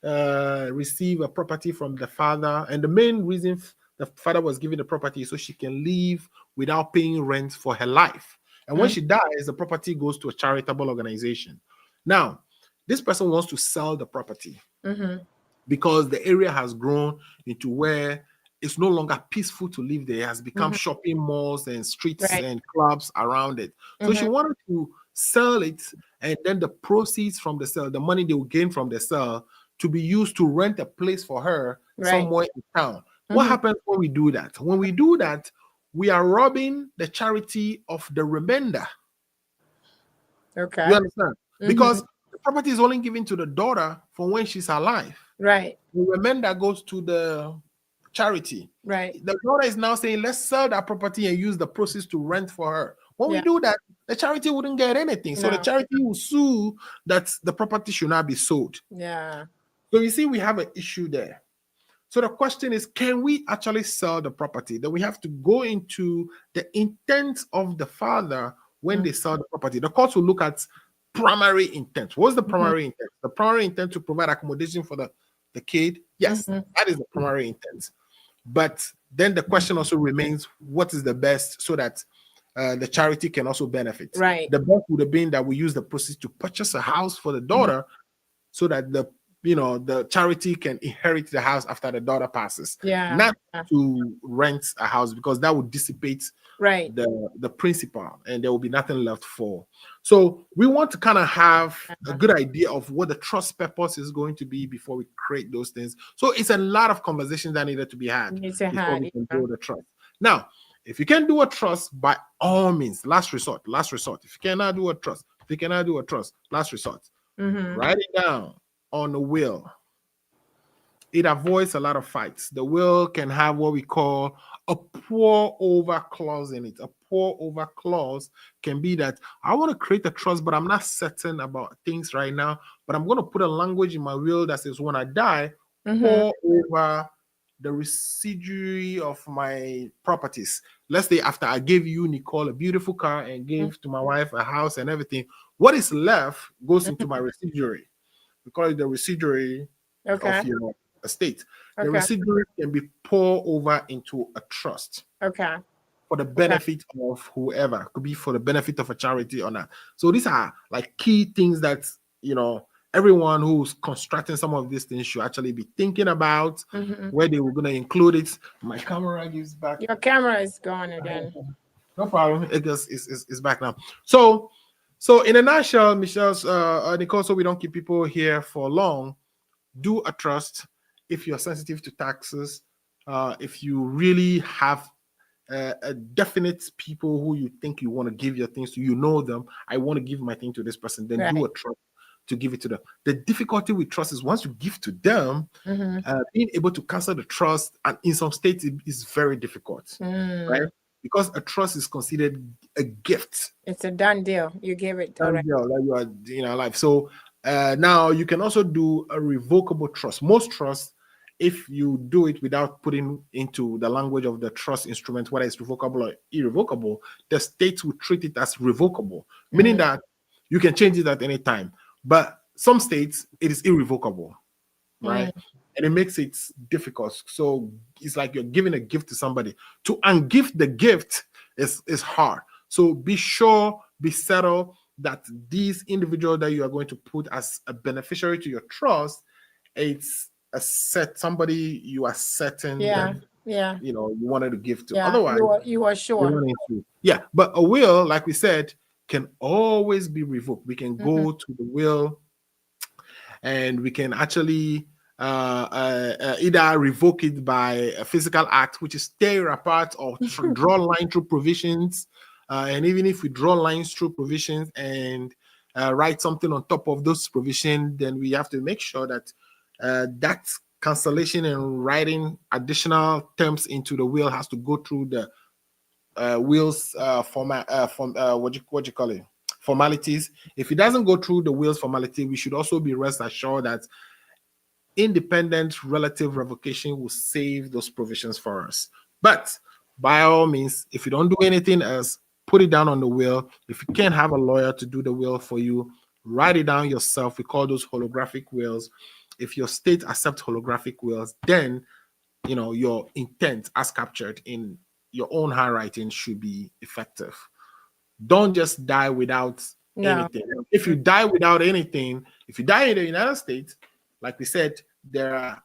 [SPEAKER 6] receive a property from the father, and the main reason the father was giving the property so she can live without paying rent for her life. And when she dies, the property goes to a charitable organization. Now, this person wants to sell the property because the area has grown into where it's no longer peaceful to live there. It has become shopping malls and streets and clubs around it. So she wanted to sell it, and then the proceeds from the sale, the money they will gain from the sale, to be used to rent a place for her somewhere in town. What happens when we do that? When we do that, we are robbing the charity of the remainder.
[SPEAKER 5] Okay.
[SPEAKER 6] You understand? Because the property is only given to the daughter for when she's alive.
[SPEAKER 5] Right.
[SPEAKER 6] The remainder goes to the charity.
[SPEAKER 5] Right.
[SPEAKER 6] The daughter is now saying, let's sell that property and use the proceeds to rent for her. When we do that, the charity wouldn't get anything. So the charity will sue that the property should not be sold.
[SPEAKER 5] Yeah.
[SPEAKER 6] So you see, we have an issue there. So the question is, can we actually sell the property? Then we have to go into the intent of the father when they sell the property. The court will look at primary intent. What's the primary intent? The primary intent to provide accommodation for the kid. Yes, that is the primary intent. But then the question also remains, what is the best so that the charity can also benefit?
[SPEAKER 5] Right.
[SPEAKER 6] The best would have been that we use the proceeds to purchase a house for the daughter so that the charity can inherit the house after the daughter passes.
[SPEAKER 5] Yeah.
[SPEAKER 6] Not to rent a house, because that would dissipate the principal and there will be nothing left for. So we want to kind of have a good idea of what the trust purpose is going to be before we create those things. So it's a lot of conversations that needed to be had before we can do the trust. Now, if you can do a trust, by all means, last resort. If you cannot do a trust, last resort. Write it down on the will. It avoids a lot of fights. The will can have what we call a pour over clause in it. A pour over clause can be that I want to create a trust, but I'm not certain about things right now. But I'm going to put a language in my will that says when I die, pour over the residuary of my properties. Let's say after I gave you, Nicole, a beautiful car and gave to my wife a house and everything, what is left goes into my residuary. We call it the residuary
[SPEAKER 5] Okay.
[SPEAKER 6] of your estate. The
[SPEAKER 5] Okay.
[SPEAKER 6] residual can be poured over into a trust
[SPEAKER 5] Okay.
[SPEAKER 6] for the benefit of whoever. Could be for the benefit of a charity or not. So these are like key things that everyone who's constructing some of these things should actually be thinking about where they were going to include it. My camera gives back.
[SPEAKER 5] Your camera is gone again.
[SPEAKER 6] No problem. It's back now. So in a nutshell, Michelle's Nicole, so we don't keep people here for long. Do a trust if you're sensitive to taxes. If you really have a definite people who you think you want to give your things to, them. I want to give my thing to this person. Then do a trust to give it to them. The difficulty with trust is once you give to them, being able to cancel the trust, and in some states it is very difficult, right? Because a trust is considered a gift.
[SPEAKER 5] It's a done deal. You give it
[SPEAKER 6] Done deal that you are alive. So now you can also do a revocable trust. Most trusts, if you do it without putting into the language of the trust instrument whether it's revocable or irrevocable, the states will treat it as revocable, meaning that you can change it at any time. But some states, it is irrevocable, right? And it makes it difficult. So it's like you're giving a gift to somebody. To ungift the gift is hard. So be sure, be settled that these individuals that you are going to put as a beneficiary to your trust, it's somebody you are certain that, you wanted to give to. Otherwise,
[SPEAKER 5] you are sure.
[SPEAKER 6] Yeah, but a will, like we said, can always be revoked. We can go to the will and we can actually either revoke it by a physical act, which is tear apart or draw line through provisions. And even if we draw lines through provisions and write something on top of those provisions, then we have to make sure that that cancellation and writing additional terms into the will has to go through the will's formalities. If it doesn't go through the will's formality, we should also be rest assured that independent relative revocation will save those provisions for us. But by all means, if you don't do anything else, put it down on the will. If you can't have a lawyer to do the will for you, write it down yourself. We call those holographic wills. If your state accepts holographic wills, then your intent as captured in your own handwriting should be effective. Don't just die without anything. If you die without anything, if you die in the United States, like we said, the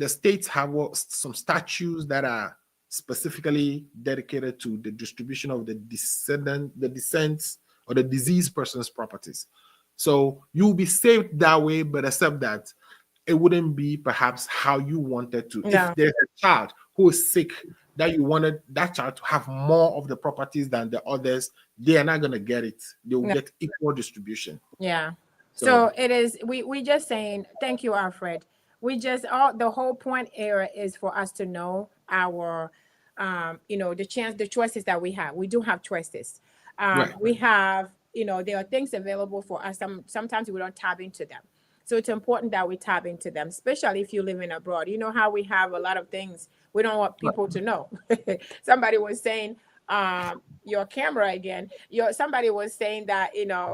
[SPEAKER 6] states have some statutes that are specifically dedicated to the distribution of the descents or the deceased person's properties. So you'll be saved that way, but except that it wouldn't be perhaps how you wanted to. If there's a child who is sick that you wanted that child to have more of the properties than the others, they are not going to get it. They will get equal distribution.
[SPEAKER 5] Yeah. So it is, we just saying, thank you, Alfred. We just, the whole point here is for us to know our, the choices that we have. We do have choices. We have, there are things available for us. Sometimes we don't tap into them. So it's important that we tap into them, especially if you live in abroad. You know how we have a lot of things we don't want people to know. Somebody was saying, your camera again. Somebody was saying that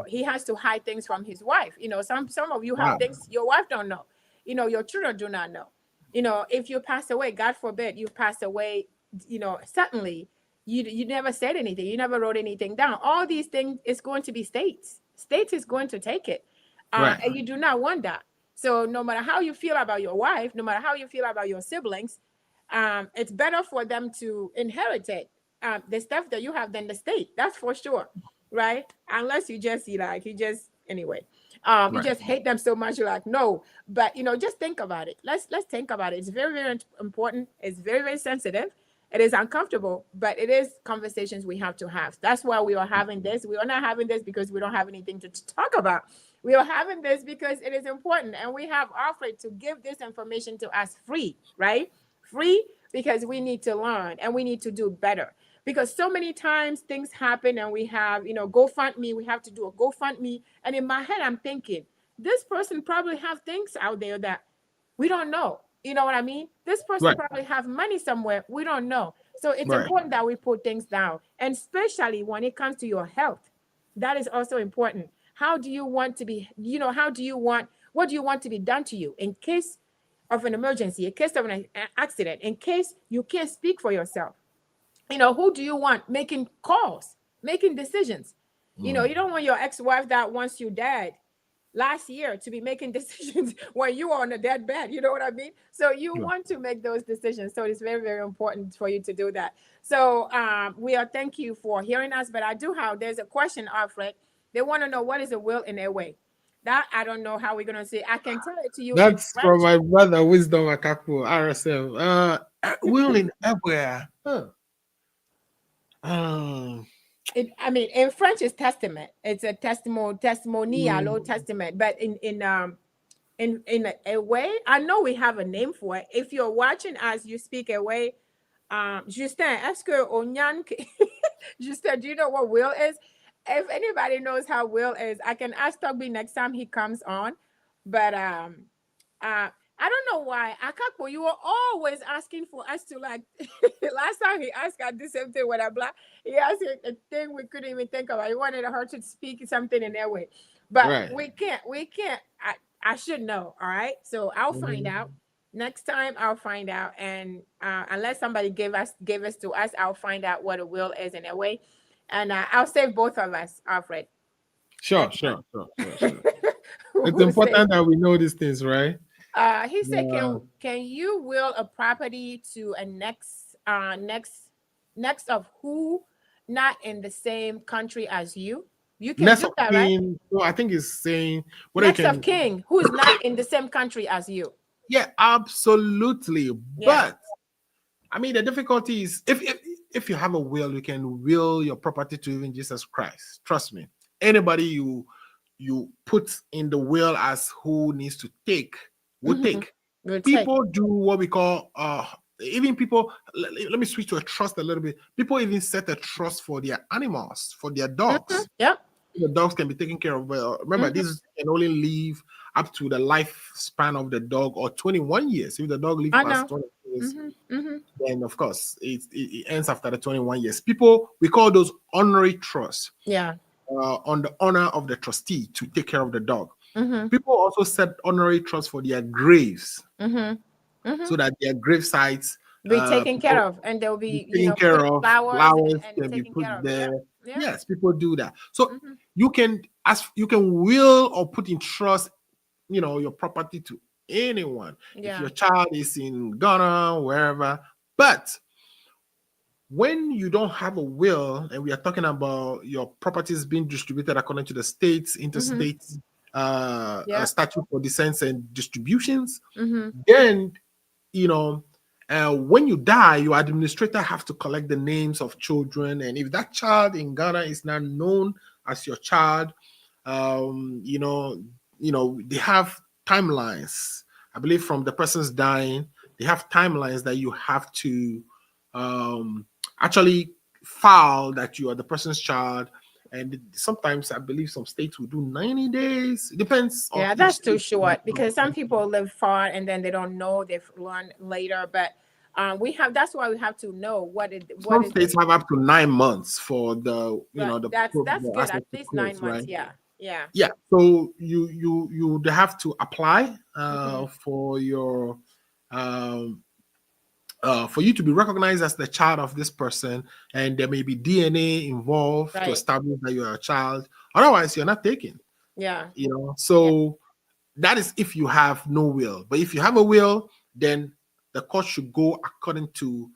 [SPEAKER 5] he has to hide things from his wife. Some of you have things your wife don't know. Your children do not know. If you pass away, God forbid you pass away. Suddenly you never said anything. You never wrote anything down. All these things is going to be states. States is going to take it, and you do not want that. So no matter how you feel about your wife, no matter how you feel about your siblings, it's better for them to inherit it. The stuff that you have than the state, that's for sure, right? Unless you just anyway, you just hate them so much, you're like, no. But just think about it. Let's think about it. It's very, very important. It's very, very sensitive. It is uncomfortable, but it is conversations we have to have. That's why we are having this. We are not having this because we don't have anything to talk about. We are having this because it is important, and we have offered to give this information to us free, right? Free, because we need to learn and we need to do better. Because so many times things happen and we have, GoFundMe, we have to do a GoFundMe. And in my head, I'm thinking, this person probably have things out there that we don't know. You know what I mean? This person probably have money somewhere. We don't know. So it's important that we put things down. And especially when it comes to your health, that is also important. How do you want to be, how do you want What do you want to be done to you in case of an emergency, in case of an accident, in case you can't speak for yourself? Who do you want making calls, making decisions? You don't want your ex-wife that once you died last year to be making decisions when you are on a deathbed. You know what I mean? So you want to make those decisions. So it's very, very important for you to do that. So thank you for hearing us. But there's a question, Alfred. They want to know, what is a will in a way? That I don't know how we're gonna say. I can tell it to you.
[SPEAKER 6] That's from my brother, Wisdom Akapo, RSM. Will in everywhere.
[SPEAKER 5] In French it's testament. It's a testimonial Old Testament. But in a way, I know we have a name for it. If you're watching as you speak a way, Justin, est-ce que Onyan, Justin, do you know what will is? If anybody knows how will is, I can ask Tugby next time he comes on. But I don't know why. Akapo, you were always asking for us to last time he asked us the same thing with a black. He asked a thing we couldn't even think about. He wanted her to speak something in their way. But we can't. I should know. All right. So I'll find out. Next time I'll find out. And unless somebody gave us to us, I'll find out what a will is in a way. And I'll save both of us, Alfred.
[SPEAKER 6] Sure. It's important that we know these things, right?
[SPEAKER 5] He said, "Can you will a property to a next of who not in the same country as you? You can do that, right?
[SPEAKER 6] No, I think he's saying
[SPEAKER 5] next of king who is not in the same country as you.
[SPEAKER 6] Yeah, absolutely. Yeah. But I mean, the difficulty is if you have a will, you can will your property to even Jesus Christ. Trust me. Anybody you put in the will as who needs to take will take. People do what we call even people. Let me switch to a trust a little bit. People even set a trust for their animals, for their dogs.
[SPEAKER 5] Yep.
[SPEAKER 6] The dogs can be taken care of. Well, remember, this can only live up to the lifespan of the dog, or 21 years. If the dog lives past 20 years, then of course it ends after the 21 years. We call those honorary trusts.
[SPEAKER 5] Yeah.
[SPEAKER 6] On the honor of the trustee to take care of the dog. People also set honorary trusts for their graves, so that their grave sites
[SPEAKER 5] be taken care of, and they'll be
[SPEAKER 6] taken care of. Flowers
[SPEAKER 5] and
[SPEAKER 6] can be put there.
[SPEAKER 5] Yeah.
[SPEAKER 6] Yes, people do that. So you can will or put in trust, your property to anyone.
[SPEAKER 5] Yeah.
[SPEAKER 6] If your child is in Ghana, wherever, but when you don't have a will, and we are talking about your properties being distributed according to the states, interstate statute for descents and distributions, then when you die, your administrator have to collect the names of children, and if that child in Ghana is not known as your child, they have timelines. I believe from the person's dying, they have timelines that you have to actually file that you are the person's child. And sometimes I believe some states will do 90 days. It depends.
[SPEAKER 5] Yeah, that's too short, because some people live far and then they don't know, they've learned later. But that's why we have to know
[SPEAKER 6] some states have up to 9 months for the
[SPEAKER 5] that's good, at least 9 months, right? Yeah.
[SPEAKER 6] So you have to apply for your for you to be recognized as the child of this person, and there may be DNA involved to establish that you're a child. Otherwise, you're not taken.
[SPEAKER 5] Yeah.
[SPEAKER 6] That is if you have no will. But if you have a will, then the court should go according to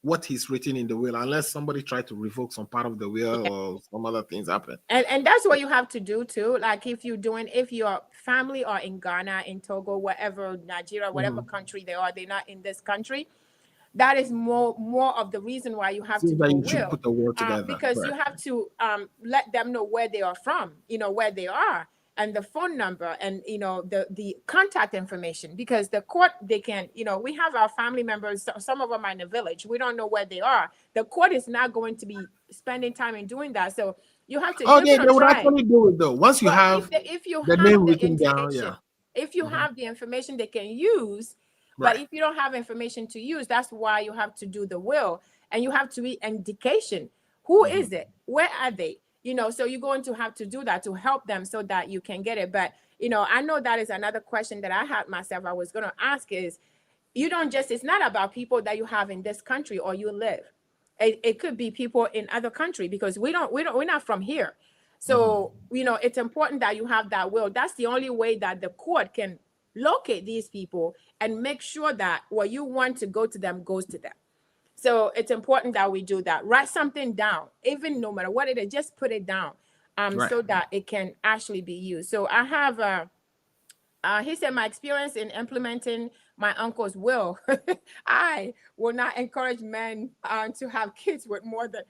[SPEAKER 6] what is written in the will, unless somebody tried to revoke some part of the will or some other things happen.
[SPEAKER 5] And that's what you have to do too. Like if your family are in Ghana, in Togo, wherever, Nigeria, whatever country they are, they're not in this country. That is more of the reason why you have to do a will.
[SPEAKER 6] Put the will together,
[SPEAKER 5] because you have to let them know where they are from, where they are, and the phone number, and the contact information. Because the court, they can, we have our family members. Some of them are in the village. We don't know where they are. The court is not going to be spending time in doing that. So you have to.
[SPEAKER 6] They would actually do it though. Once you have
[SPEAKER 5] if you
[SPEAKER 6] the
[SPEAKER 5] have
[SPEAKER 6] name
[SPEAKER 5] the
[SPEAKER 6] written down,
[SPEAKER 5] if you have the information they can use. But if you don't have information to use, that's why you have to do the will, and you have to be indication. Who is it? Where are they? So you're going to have to do that to help them so that you can get it. But I know that is another question that I had myself. I was going to ask is, you don't just, it's not about people that you have in this country or you live. It could be people in other country, because we're not from here. So, it's important that you have that will. That's the only way that the court can locate these people and make sure that what you want to go to them goes to them. So it's important that we do that. Write something down, even no matter what it is, just put it down,
[SPEAKER 6] Right.
[SPEAKER 5] so that it can actually be used. So I have, he said, my experience in implementing my uncle's will, I will not encourage men to have kids with more than,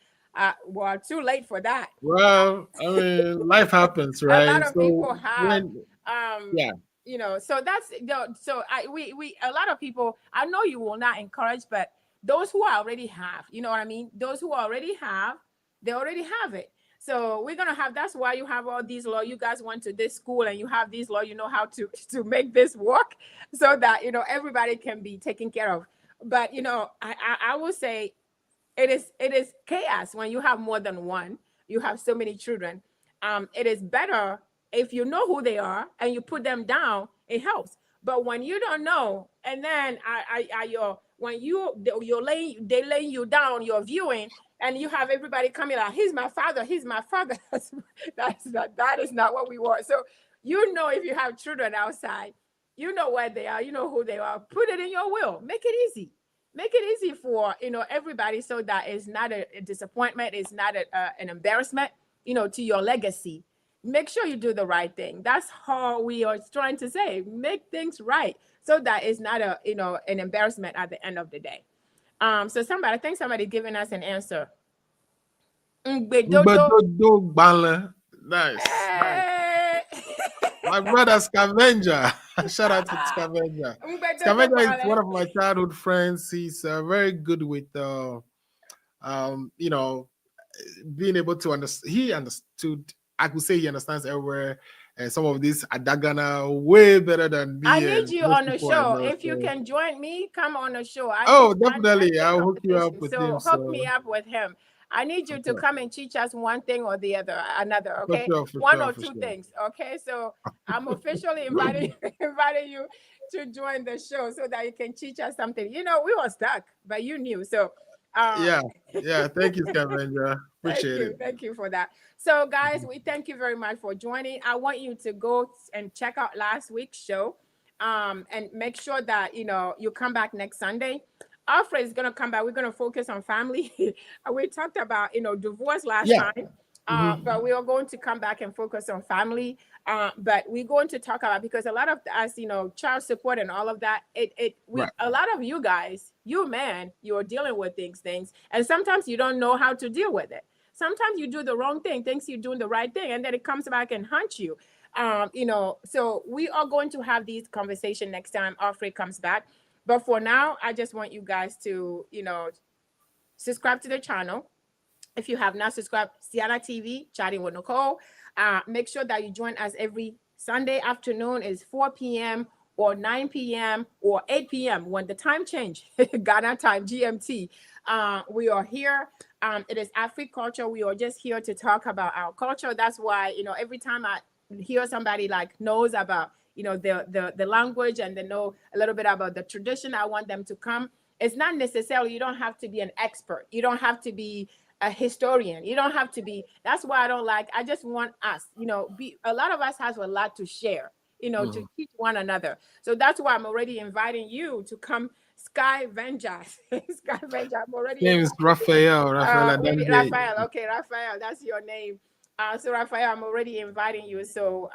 [SPEAKER 5] well, too late for that.
[SPEAKER 6] Well, I mean, life happens, right?
[SPEAKER 5] A lot of people have,
[SPEAKER 6] yeah.
[SPEAKER 5] So that's, so we a lot of people, I know you will not encourage, but those who already have, you know what I mean? Those who already have, they already have it. So we're going to have, that's why you have all these law. You guys went to this school and you have these law, you know how to make this work so that, everybody can be taken care of. But, I will say it is chaos when you have more than one, you have so many children. It is better if you know who they are and you put them down, it helps. But when you don't know, and then they lay you down, you're viewing, and you have everybody coming like, he's my father. That is not what we want. So, if you have children outside, you know where they are, you know who they are, put it in your will, make it easy. Make it easy for, everybody, so that it's not a disappointment, it's not an embarrassment, to your legacy. Make sure you do the right thing. That's how we are trying to say, make things right, so that it's not an embarrassment at the end of the day. So I think somebody giving us an answer.
[SPEAKER 6] Nice. My brother Scavenger. Shout out to Scavenger. Scavenger is one of my childhood friends. He's very good with being able to understand. He understood. I could say he understands everywhere. And some of these Adagana way better than me.
[SPEAKER 5] I need you on the show. If you can join me, come on the show.
[SPEAKER 6] Definitely. I'll hook you up with him.
[SPEAKER 5] So hook me up with him. I need you to come and teach us one thing or the other, another, okay? One or two things, okay? So I'm officially inviting you to join the show so that you can teach us something. We were stuck, but you knew. So
[SPEAKER 6] yeah. Thank you, Scavenger. Appreciate it.
[SPEAKER 5] Thank you for that. So, guys, we thank you very much for joining. I want you to go and check out last week's show, and make sure that you come back next Sunday. ALFRED is going to come back. We're going to focus on family. We talked about divorce last time, but we are going to come back and focus on family. But we're going to talk about, because a lot of us, child support and all of that, a lot of you guys, you are dealing with things, and sometimes you don't know how to deal with it. Sometimes you do the wrong thing, thinks you're doing the right thing, and then it comes back and haunts you. So we are going to have these conversations next time ALFRED comes back. But for now, I just want you guys to, subscribe to the channel. If you have not subscribed, Siana TV, Chatting with Nicole. Make sure that you join us every Sunday afternoon. Is 4 p.m. or 9 p.m. or 8 p.m. when the time change, Ghana time, GMT. We are here. It is Afri-Culture. We are just here to talk about our culture. That's why, every time I hear somebody knows about, the language, and they know a little bit about the tradition, I want them to come. It's not necessarily, you don't have to be an expert. You don't have to be a historian. You don't have to be, that's why I just want us, a lot of us has a lot to share, to teach one another. So that's why I'm already inviting you to come. Scavenger. Scavenger. I'm already.
[SPEAKER 6] Name is Raphael.
[SPEAKER 5] Raphael. Okay, Raphael. That's your name. So Raphael, I'm already inviting you. So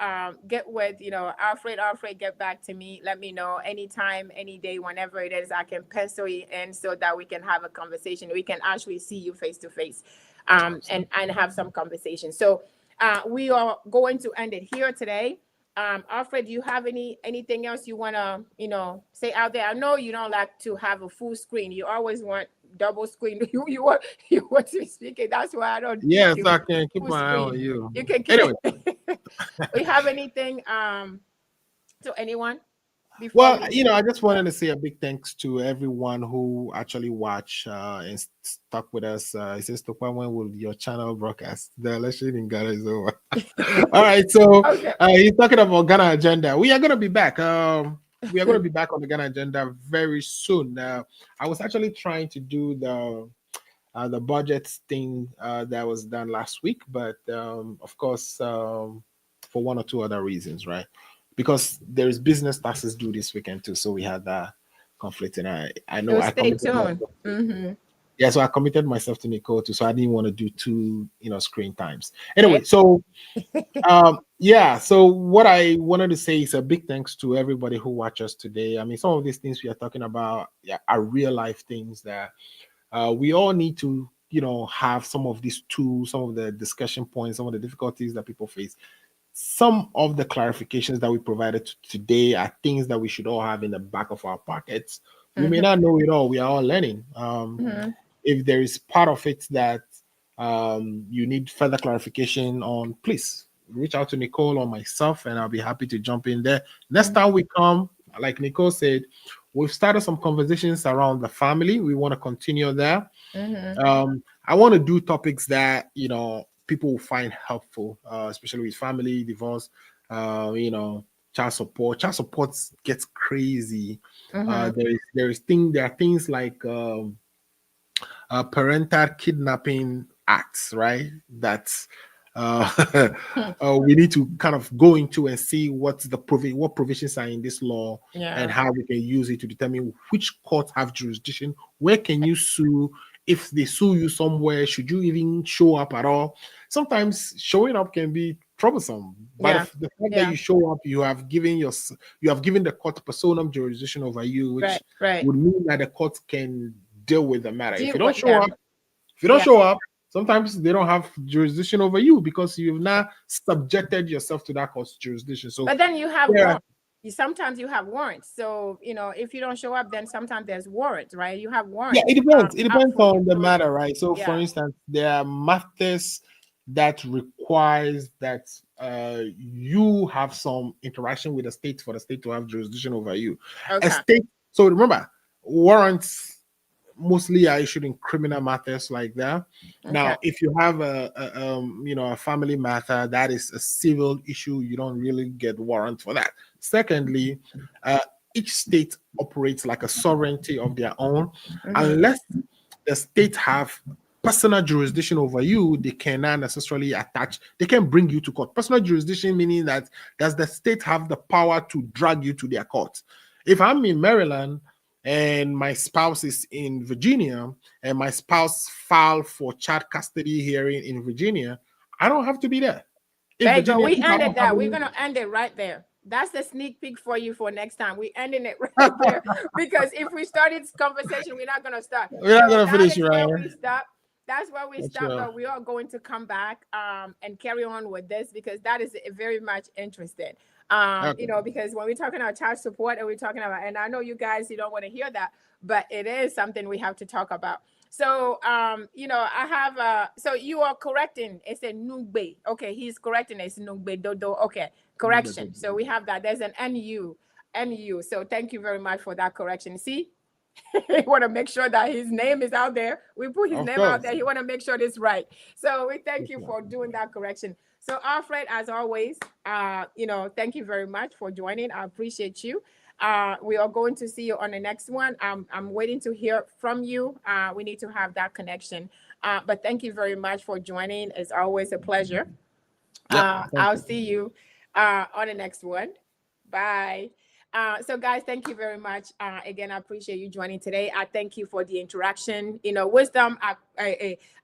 [SPEAKER 5] get with ALFRED. ALFRED, get back to me. Let me know anytime, any day, whenever it is. I can pencil you in so that we can have a conversation. We can actually see you face to face, and have some conversation. So we are going to end it here today. ALFRED, do you have anything else you want to say out there? I know you don't like to have a full screen. You always want double screen. You want to be speaking. That's why I don't.
[SPEAKER 6] Yes, I can keep my eye on you.
[SPEAKER 5] You can keep. Anyway, we have anything to anyone? before
[SPEAKER 6] Well, I just wanted to say a big thanks to everyone who actually watched and stuck with us. It says, Tokwa, when will your channel broadcast? The election in Ghana is over. All right, so
[SPEAKER 5] Okay.
[SPEAKER 6] he's talking about Ghana agenda. We are going to be back. We are going to be back on the Ghana agenda very soon. I was actually trying to do the budget thing that was done last week, but of course, for one or two other reasons, right? Because there is business taxes due this weekend too, so we had that conflict, and I know
[SPEAKER 5] So
[SPEAKER 6] I
[SPEAKER 5] stay
[SPEAKER 6] committed
[SPEAKER 5] tuned.
[SPEAKER 6] myself.
[SPEAKER 5] Mm-hmm.
[SPEAKER 6] Yeah, so I committed myself to Nicole too, so I didn't want to do two screen times. Anyway, so yeah, so what I wanted to say is a big thanks to everybody who watched us today. I mean, some of these things we are talking about are real life things that we all need to have some of these tools, some of the discussion points, some of the difficulties that people face. Some of the clarifications that we provided today are things that we should all have in the back of our pockets. We may not know it all. We are all learning. If there is part of it that you need further clarification on, please reach out to Nicole or myself, and I'll be happy to jump in there. Next time we come, like Nicole said, we've started some conversations around the family. We want to continue there. I want to do topics that people will find helpful, especially with family, divorce, child support. Child support gets crazy. There are things like parental kidnapping acts, right? That we need to kind of go into and see what provisions are in this law and how we can use it to determine which courts have jurisdiction. Where can you sue? If they sue you somewhere, should you even show up at all? Sometimes showing up can be troublesome, but the fact that you show up, you have given the court personam jurisdiction over you, which would mean that the court can deal with the matter. If you don't show up, sometimes they don't have jurisdiction over you because you've now subjected yourself to that court's jurisdiction. So,
[SPEAKER 5] but then you have warrants. Sometimes you have warrants. So if you don't show up, then sometimes there's warrants, right? You have warrants.
[SPEAKER 6] Yeah, it depends. It depends on the matter, right? So, for instance, there are matters that requires that you have some interaction with the state for the state to have jurisdiction over you. A state. So remember, warrants mostly are issued in criminal matters like that. Now, if you have a family matter that is a civil issue, you don't really get warrant for that. Secondly, each state operates like a sovereignty of their own. Unless the state have personal jurisdiction over you, they cannot necessarily they can bring you to court. Personal jurisdiction meaning that does the state have the power to drag you to their court? If I'm in Maryland and my spouse is in Virginia, and my spouse filed for child custody hearing in Virginia, I don't have to be there.
[SPEAKER 5] There you go. We ended that. We're going to end it right there. That's the sneak peek for you for next time. We're ending it right there because if we started this conversation, we're not going to start.
[SPEAKER 6] We're not going to finish, right?
[SPEAKER 5] Where we stop. That's where we stop, but we are going to come back and carry on with this because that is very much interesting. Because when we're talking about child support and we're talking about, and I know you guys, you don't want to hear that, but it is something we have to talk about. So, I have, so you are correcting, it's a Nugbe. Okay, he's correcting, it's Nugbe Dodo. Okay, correction. So we have that. There's an NU. So thank you very much for that correction. See? He want to make sure that his name is out there. We put his name out there. He want to make sure it's right. So we thank you for doing that correction. So ALFRED, as always, thank you very much for joining. I appreciate you. We are going to see you on the next one. I'm waiting to hear from you. We need to have that connection. But thank you very much for joining. It's always a pleasure. I'll see you on the next one. Bye. So guys, thank you very much. Again, I appreciate you joining today. I thank you for the interaction. Wisdom,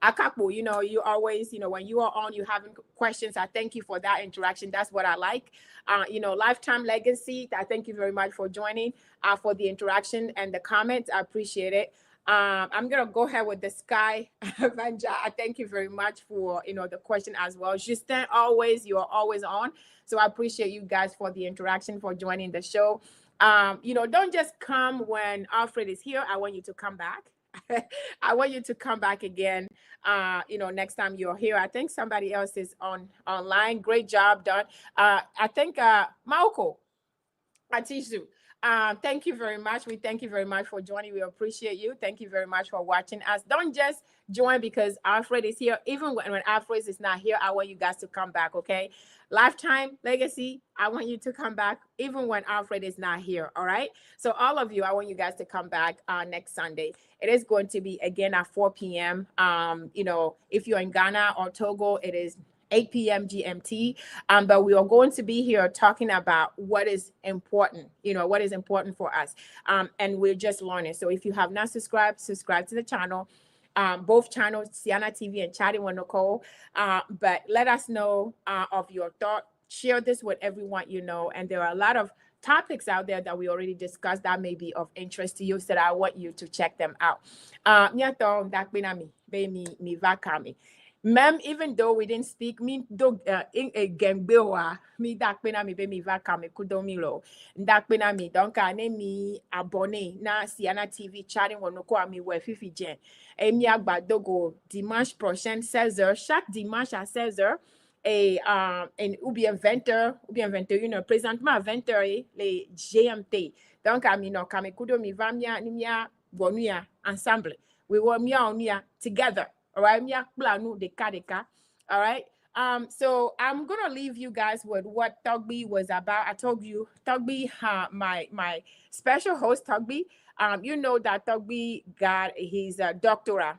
[SPEAKER 5] Akapo, you always, when you are on, you having questions. I thank you for that interaction. That's what I like. Lifetime Legacy, I thank you very much for joining, for the interaction and the comments. I appreciate it. I'm going to go ahead with the Sky Vanja. I thank you very much for, the question as well. Justin, you are always on. So I appreciate you guys for the interaction, for joining the show. Don't just come when ALFRED is here. I want you to come back. I want you to come back again. Next time you're here. I think somebody else is online. Great job done. I think Maoko Atisu. Thank you very much. We thank you very much for joining. We appreciate you. Thank you very much for watching us. Don't just join because Alfred is here. Even when Alfred is not here, I want you guys to come back, okay? Lifetime Legacy, I want you to come back even when Alfred is not here, all right? So all of you, I want you guys to come back next Sunday. It is going to be again at 4 p.m. You know, if you're in Ghana or Togo, it is 8 p.m. GMT. But we are going to be here talking about what is important, you know, what is important for us. And we're just learning. So if you have not subscribed, subscribe to the channel. Both channels, Siana TV and Chatting with Nicole. But let us know of your thought. Share this with everyone you know. And there are a lot of topics out there that we already discussed that may be of interest to you, so that I want you to check them out. Mem, even though we didn't speak, me do in a gembewa, me dak pena mi be mi va kame kudomilo. Dak pena mi donka ne mi abonné na Siana TV Chatting with Nicole mi we fifi jen. Et mi agbadogo dimanche prochain 16h, chaque dimanche à 16h. Et ou bien 20h, ou bien 21h, présentement à 20h, les GMT. Donc, ami no kame kudo mi va mia ni mia bonuya ensemble. We were mia together. All right, all right. So I'm gonna leave you guys with what Tugby was about. I told you, Tugby, my special host, Tugby. You know that Tugby got his doctorate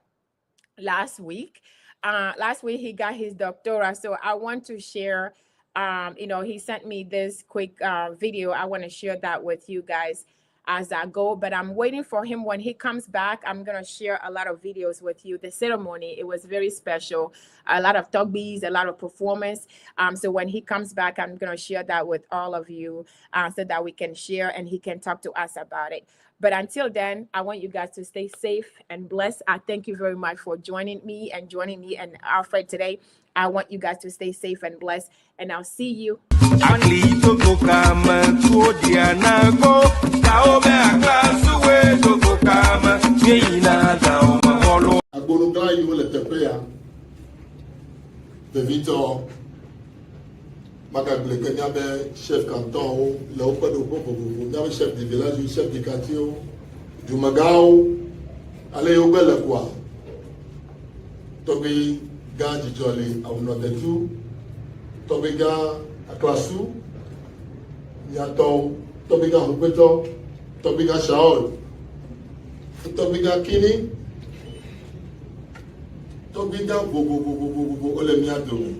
[SPEAKER 5] last week. Last week he got his doctorate. So I want to share. You know, he sent me this quick video. I want to share that with you guys as I go, but I'm waiting for him. When he comes back, I'm gonna share a lot of videos with you. The ceremony, it was very special. A lot of Tugbies, a lot of performance. So when he comes back, I'm gonna share that with all of you so that we can share and he can talk to us about it. But until then, I want you guys to stay safe and blessed. I thank you very much for joining me and Alfred today. I want you guys to stay safe and blessed, and I'll see you.
[SPEAKER 8] Chef canton, chef de village, chef de quartier, du Magao, allez au bel quoi. Tobi ga jijoli au notetu, tobi ga aklasu, nyato, tobi ga hupeto, tobi ga shaol, tobi ga kini, tobi ga bo ole miado.